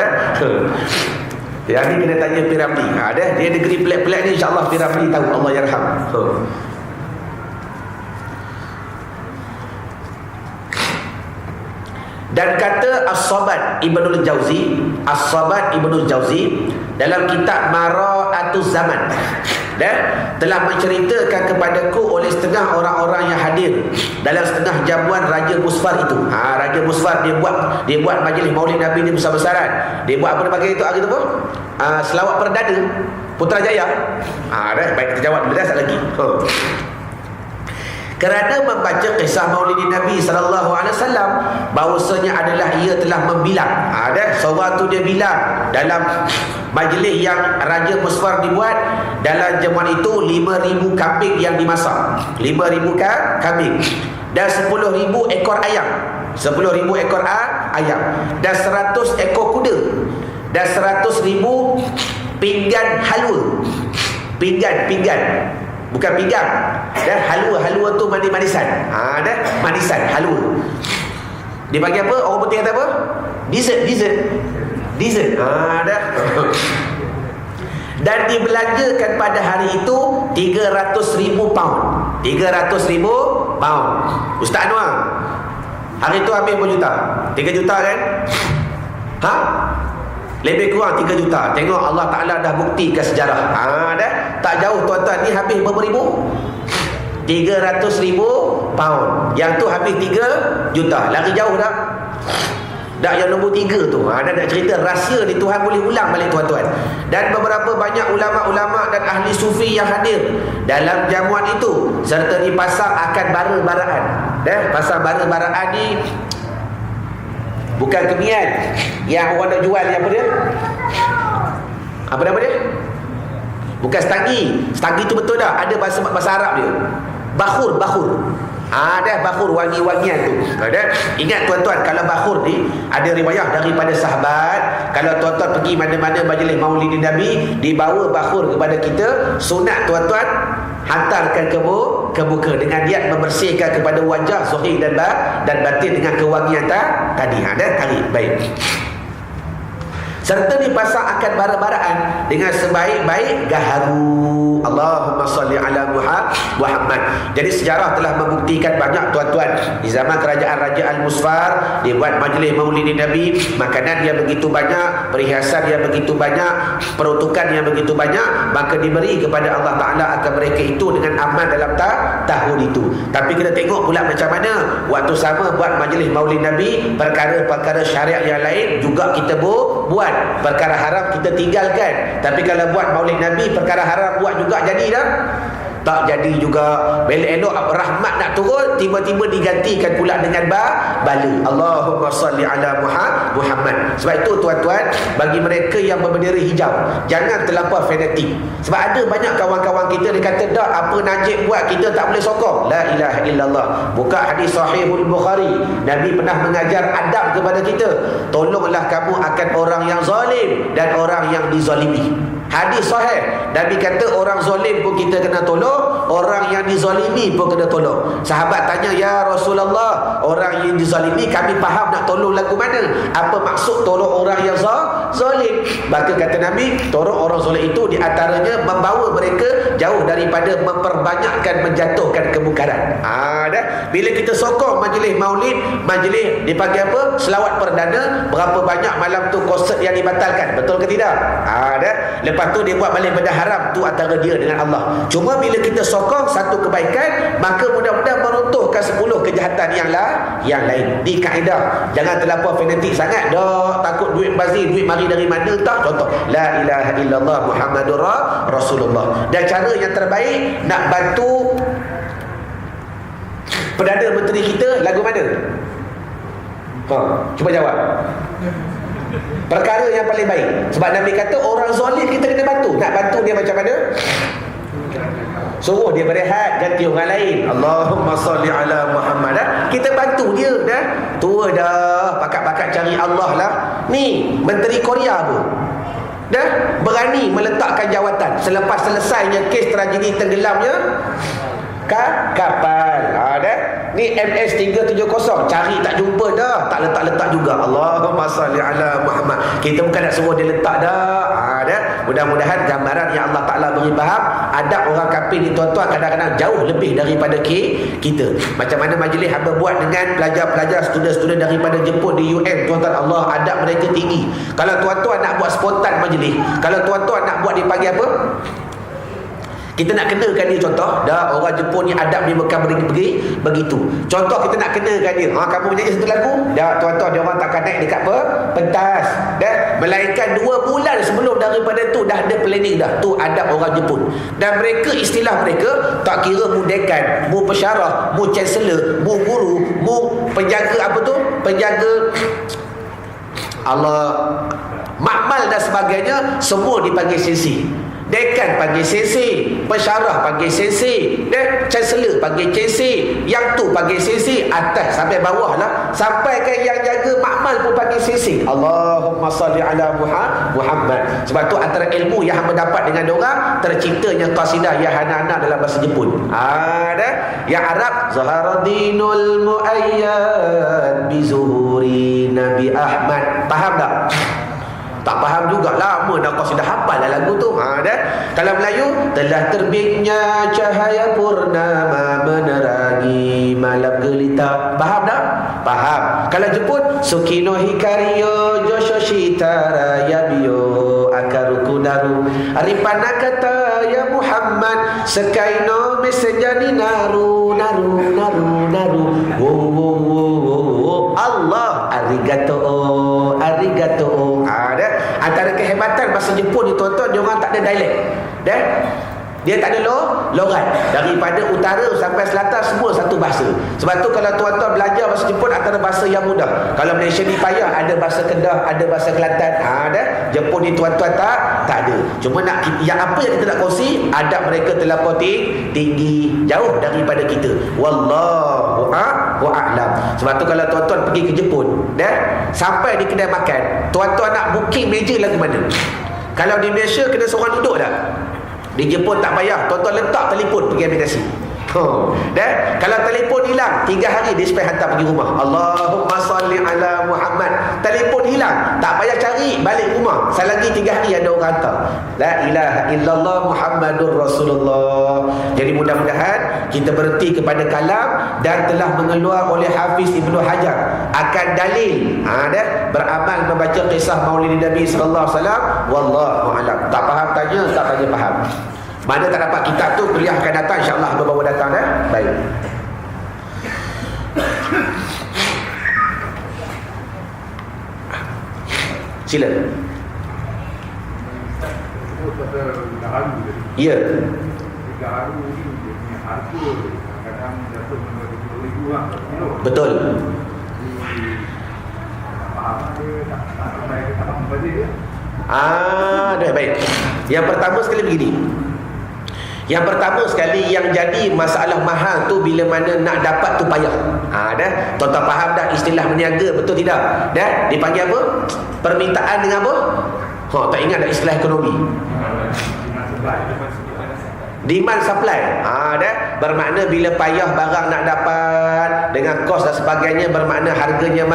Yang ni kena tanya Piramli. Dia negeri pelik-pelik ni, insyaAllah Piramli tahu. Allah yarham. Dan kata As-Sabat Ibnul Jauzi, As-Sabat Ibnul Jauzi dalam kitab Mara'atuz Zaman, telah menceritakan kepadaku oleh setengah orang-orang yang hadir dalam setengah jamuan Raja Musfar itu. Raja Musfar dia buat majlis maulid Nabi ni besar-besaran. Dia buat apa dia panggil itu hari tu apa? Selawat Perdana Putrajaya. Baik, kita jawab dulu dah sekali lagi. Kerana membaca kisah maulid Nabi SAW, bahawasanya adalah ia telah membilang. Seorang tu dia bilang dalam majlis yang Raja Musfar dibuat, dalam jamuan itu 5,000 kambing yang dimasak, 5,000 kambing, dan 10,000 ekor ayam, 10,000 ekor ayam, dan 100 ekor kuda, dan 100,000 pinggan halwa. Pinggan bukan pinggang. Dan halwa tu manisan. Manisan halwa. Dia bagi apa? Orang putih kata apa? Dessert. Dan dibelanjakan pada hari itu 300,000 pound. 300,000 pound. Ustaz Anwar, hari itu habis berapa juta? 3 juta kan? Lebih kurang 3 juta. Tengok Allah Ta'ala dah buktikan sejarah. Tak jauh tuan-tuan, ni habis berapa ribu? 300,000 pound. Yang tu habis 3 juta. Lari jauh dah. Dah yang nombor 3 tu. Nak cerita rahsia ni Tuhan boleh ulang balik tuan-tuan. Dan beberapa banyak ulama-ulama dan ahli sufi yang hadir dalam jamuan itu, serta dipasang akan bara-baraan. Pasang bara-baraan ni bukan kemian yang orang nak jual, yang apa dia? Apa nama dia? Bukan stangi. Stangi tu betul dah. Ada bahasa Arab dia. Bakhur. Bakhur, wangi-wangian tu. Ingat tuan-tuan, kalau bakhur ni ada riwayah daripada sahabat, kalau tuan-tuan pergi mana-mana majlis maulid Nabi, dibawa bakhur kepada kita, sunat tuan-tuan hantarkan ke muka dengan niat membersihkan kepada wajah zahir dan batin dengan kewangian tadi. Tarik. Baik. Serta dipasang akan bara-baraan dengan sebaik-baik gaharu. Allahumma salli ala Muhammad. Jadi sejarah telah membuktikan banyak tuan-tuan. Di zaman kerajaan Raja Al-Musfar, dibuat majlis maulid Nabi, makanan yang begitu banyak, perhiasan yang begitu banyak, peruntukan yang begitu banyak, maka diberi kepada Allah Ta'ala akan mereka itu dengan aman dalam tahun itu. Tapi kita tengok pula macam mana waktu sama buat majlis maulid Nabi, perkara-perkara syariat yang lain juga kita buat. Perkara haram kita tinggalkan. Tapi kalau buat maulid Nabi, perkara haram buat juga jadi dah? Tak jadi juga. Bila elok rahmat nak turun, tiba-tiba digantikan pula dengan bala. Allahumma salli ala Muhammad. Sebab itu tuan-tuan, bagi mereka yang berbendera hijau, jangan terlampau fanatik. Sebab ada banyak kawan-kawan kita dia kata, dah apa Najib buat kita tak boleh sokong. La ilaha illallah. Buka hadis sahihul Bukhari. Nabi pernah mengajar adab kepada kita. Tolonglah kamu akan orang yang zalim dan orang yang dizalimi. Hadis sahih. Nabi kata orang zalim pun kita kena tolong, orang yang dizalimi pun kena tolong. Sahabat tanya, ya Rasulullah, orang yang dizalimi kami faham nak tolong lagu mana? Apa maksud tolong orang yang zalim? Maka kata Nabi, tolong orang zalim itu di antaranya membawa mereka jauh daripada memperbanyakkan menjatuhkan kemungkaran. Bila kita sokong majlis maulid, majlis dipanggil apa? Selawat perdana, berapa banyak malam tu konsert yang dibatalkan? Betul ke tidak? Lepas Lepas tu dia buat balik benda haram, tu antara dia dengan Allah. Cuma bila kita sokong satu kebaikan, maka mudah-mudahan meruntuhkan 10 kejahatan yang lain. Di kaedah, jangan terlampau fanatik sangat. Dah takut duit bazir, duit mari dari mana tak? Contoh, la ilaha illallah Muhammadur Rasulullah. Dan cara yang terbaik nak bantu Perdana Menteri kita lagu mana? Cuba jawab. Perkara yang paling baik. Sebab Nabi kata orang zalim kita kena bantu. Nak bantu dia macam mana? Suruh dia berehat, ganti orang lain. Allahumma salli ala Muhammad. Kita bantu dia dah. Tua dah, pakat-pakat cari Allah lah. Ni Menteri Korea pun dah berani meletakkan jawatan selepas selesainya kes tragedi tenggelamnya kapal. Dah. Ni MS-370 cari tak jumpa dah, tak letak-letak juga. Allahumma salli ala Muhammad. Kita bukan nak suruh dia letak dah. Dah. Mudah-mudahan gambaran yang Allah Ta'ala beri faham. Adab orang kafir ni tuan-tuan kadang-kadang jauh lebih daripada kita. Macam mana majlis hamba buat dengan pelajar-pelajar, student-student daripada Jepun di UN, tuan-tuan, Allah adab mereka tinggi. Kalau tuan-tuan nak buat spontan majlis, kalau tuan-tuan nak buat dipanggil apa? Kita nak kenakan dia contoh. Dah, orang Jepun ni adab ni bukan begitu. Contoh kita nak kenakan dia. Kamu menyanyi satu lagu. Dah, tuan-tuan, dia orang takkan naik dekat pentas. Dah, melainkan 2 bulan sebelum daripada tu dah ada planning dah. Tu adab orang Jepun. Dan mereka, istilah mereka, tak kira mu dekan, mu pensyarah, mu chancellor, mu guru, mu penjaga apa tu? Penjaga Allah, makmal dan sebagainya, semua dipanggil sensei. Dekan panggil sensei, pensyarah panggil sensei, chancellor panggil sensei, yang tu panggil sensei, atas sampai bawah lah, sampai ke yang jaga makmal pun panggil sensei. Allahumma salli ala Muhammad. Sebab tu antara ilmu yang hamba dapat dengan diorang, terciptanya qasidah ya hana-hana dalam bahasa Jepun. Dah. Yang Arab, zaharadinul muayyad bi zuhuri Nabi Ahmad. Faham tak? Tak faham juga, lama dah kau sudah hafal lah lagu tu. Dah. Kalau Melayu, telah terbitnya cahaya purnama menerangi malam gelita. Faham tak? Faham. Kalau Jepun, Sukino hikario josho shitara yabio akaruku daru aripana kata ya Muhammad sekaino mesejani naru Allah arigato. Antara kehebatan bahasa Jepun ni tuan-tuan, dia orang tak ada dialek. Dah. Dia tak ada logat. Daripada utara sampai selatan semua satu bahasa. Sebab tu kalau tuan-tuan belajar bahasa Jepun, antara bahasa yang mudah. Kalau Malaysia ni payah, ada bahasa Kedah, ada bahasa Kelantan. Dah. Jepun ni tuan-tuan tak ada. Cuma nak yang apa yang kita nak kongsi, adab mereka terlampau tinggi, jauh daripada kita. Wallahu a'lam. Sebab tu kalau tuan-tuan pergi ke Jepun, dah, sampai di kedai makan, tuan-tuan nak booking meja lagu mana? Kalau di Malaysia kena seorang duduk dah. Di Jepun tak payah, tuan-tuan letak telefon pergi ambil nasi. Dah. Kalau telefon hilang 3 hari, dia sampai hantar pergi rumah. Allahumma salli ala Muhammad. Telefon hilang, tak payah cari, balik rumah. Selagi 3 hari ada orang hantar. La ilaha illallah Muhammadur Rasulullah. Jadi mudah-mudahan kita berhenti kepada kalam dan telah mengeluar oleh Hafiz Ibnu Hajar akan dalil dah beramal membaca kisah Maulid Nabi sallallahu alaihi wasallam. Wallahu a'lam. Tak faham tanya, tak tanya faham. Mana tak dapat kitab tu, kuliah akan datang, insya-Allah bawa datang dah. Baik. Sila. Ya. Gaharu ni dia punya harga kadang jatuh RM20,000 lah. Betul. Dah baik. Yang pertama sekali begini. Yang pertama sekali yang jadi masalah mahal tu bila mana nak dapat tu payah. Dah. Tuan-tuan faham dah istilah berniaga, betul tidak? Dah. Dipanggil apa? Permintaan dengan apa? Tak ingat dah istilah ekonomi. Demand supply. Dah. Bermakna bila payah barang nak dapat dengan kos dan sebagainya, bermakna harganya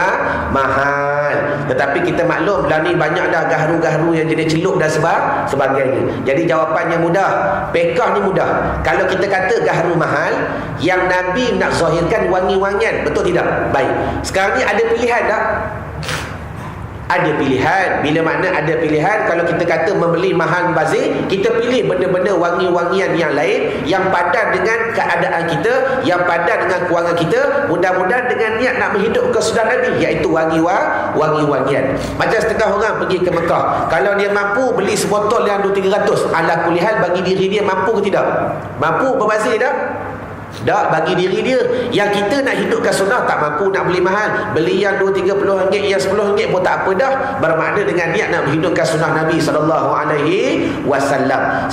mahal. Tetapi kita maklum dah ni banyak dah gaharu-gaharu yang jenis celup dan sebagainya. Jadi jawapannya mudah. Pekah ni mudah. Kalau kita kata gaharu mahal, yang Nabi nak zahirkan wangi-wangian, betul tidak? Baik. Sekarang ni ada pilihan tak? ada pilihan. Bila mana ada pilihan, kalau kita kata membeli mahal bazir, kita pilih benda-benda wangi-wangian yang lain yang padan dengan keadaan kita, yang padan dengan kewangan kita, mudah-mudahan dengan niat nak menghidupkan sunnah Nabi, iaitu wangi-wangian. Macam setengah orang pergi ke Mekah, kalau dia mampu beli sebotol yang 200-300, ala kulihal bagi diri dia mampu ke tidak? Mampu berbazir tak? Tak, bagi diri dia. Yang kita nak hidupkan sunnah tak mampu nak beli mahal, beli yang 2-30 ringgit, yang 10 ringgit pun tak apa dah, bermakna dengan niat nak menghidupkan sunnah Nabi SAW.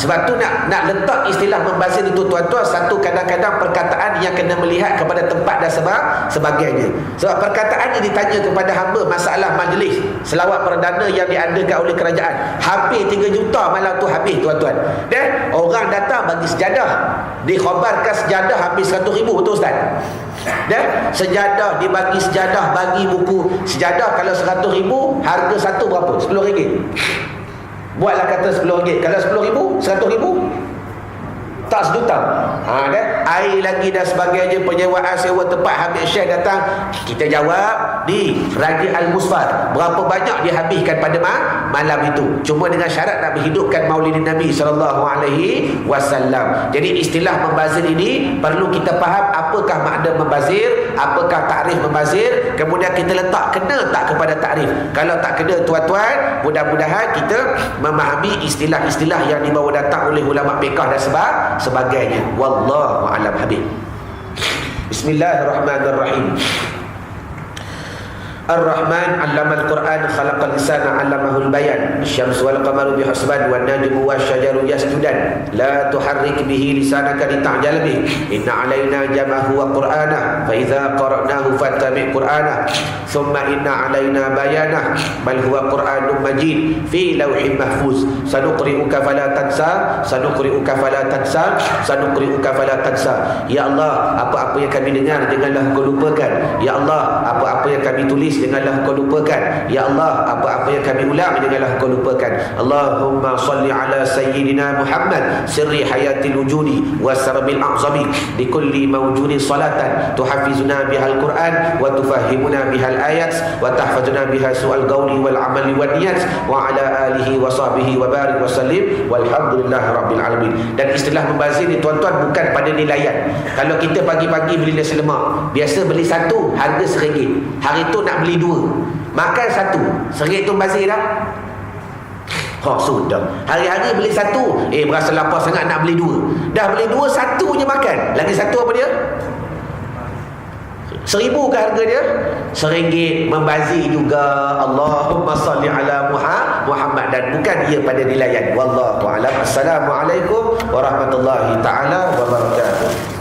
Sebab tu nak letak istilah membazir itu tuan-tuan, satu kadang-kadang perkataan yang kena melihat kepada tempat dan sebagainya. Sebab perkataan ini ditanya kepada hamba masalah majlis selawat perdana yang diadakan oleh kerajaan, hampir 3 juta malam tu habis tuan-tuan. Dan orang datang bagi sejadah, dikhabarkan sejadah habis 100,000, betul Ustaz? Dan sejadah dibagi, sejadah bagi buku sejadah. Kalau 100,000, harga satu berapa? 10 ringgit. Buatlah kata 10 ringgit. Kalau 10,000, 100,000 tak sejuta. Dan air lagi dan sebagainya, penyewaan sewa tempat. Habib Syekh datang, kita jawab di Radio Al-Musfar berapa banyak dihabiskan pada malam itu, cuma dengan syarat nak menghidupkan maulidin Nabi SAW. Jadi istilah membazir ini perlu kita faham apakah makna membazir, apakah takrif membazir, kemudian kita letak kena tak kepada takrif. Kalau tak kena tuan-tuan, mudah-mudahan kita memahami istilah-istilah yang dibawa datang oleh ulama fiqh dan sebagainya. Wallahu a'lam habib. Bismillahirrahmanirrahim. Ar-Rahman 'allama al-Quran, khalaqal insana 'allamahul bayan. Asy-syamsu wal qamaru bihusban wan najmu wasyajaru yasjudan. La tuharrik bihi lisanaka lita'jala bih. Inna 'alaina jam'ahu wa qur'ana. Fa idza qara'nahu fattabi' qur'ana. Thumma inna 'alaina bayanah. Bal huwa Qur'anun majid fi lawhin mahfuz. Sanuqri'uka fala tansa, sanuqri'uka fala tansa, sanuqri'uka fala tansa. Ya Allah, apa-apa yang kami dengar janganlah kau lupakan. Ya Allah, apa-apa yang kami tulis janganlah kau lupakan. Ya Allah, apa-apa yang kami ulang janganlah kau lupakan. Allahumma salli ala sayyidina Muhammad sirri hayatil wujudi wa sarbil a'zami li kulli mawjudin salatan tuhafizuna bihal Quran wa tufahimuna bihal ayat wa tahfazuna biha su'al qawli wal amali wal niyat wa ala alihi wa sahbihi wa barik wa sallim walhamdulillah rabbil alamin. Dan istilah membazir ni tuan-tuan bukan pada nilaian. Kalau kita pagi-pagi beli nasi lemak, biasa beli satu harga RM1, hari tu nak beli 2, makan 1, RM1 tu bazir dah. Sudah. Hari-hari beli 1, berasa lapar sangat nak beli 2. Dah beli 2, 1 je makan. Lagi 1 apa dia? RM1,000 ke harga dia? RM1 membazir juga. Allahumma salli ala Muhammad. Dan bukan ia pada nilaian. Wallahu a'lam. Assalamualaikum warahmatullahi taala wabarakatuh.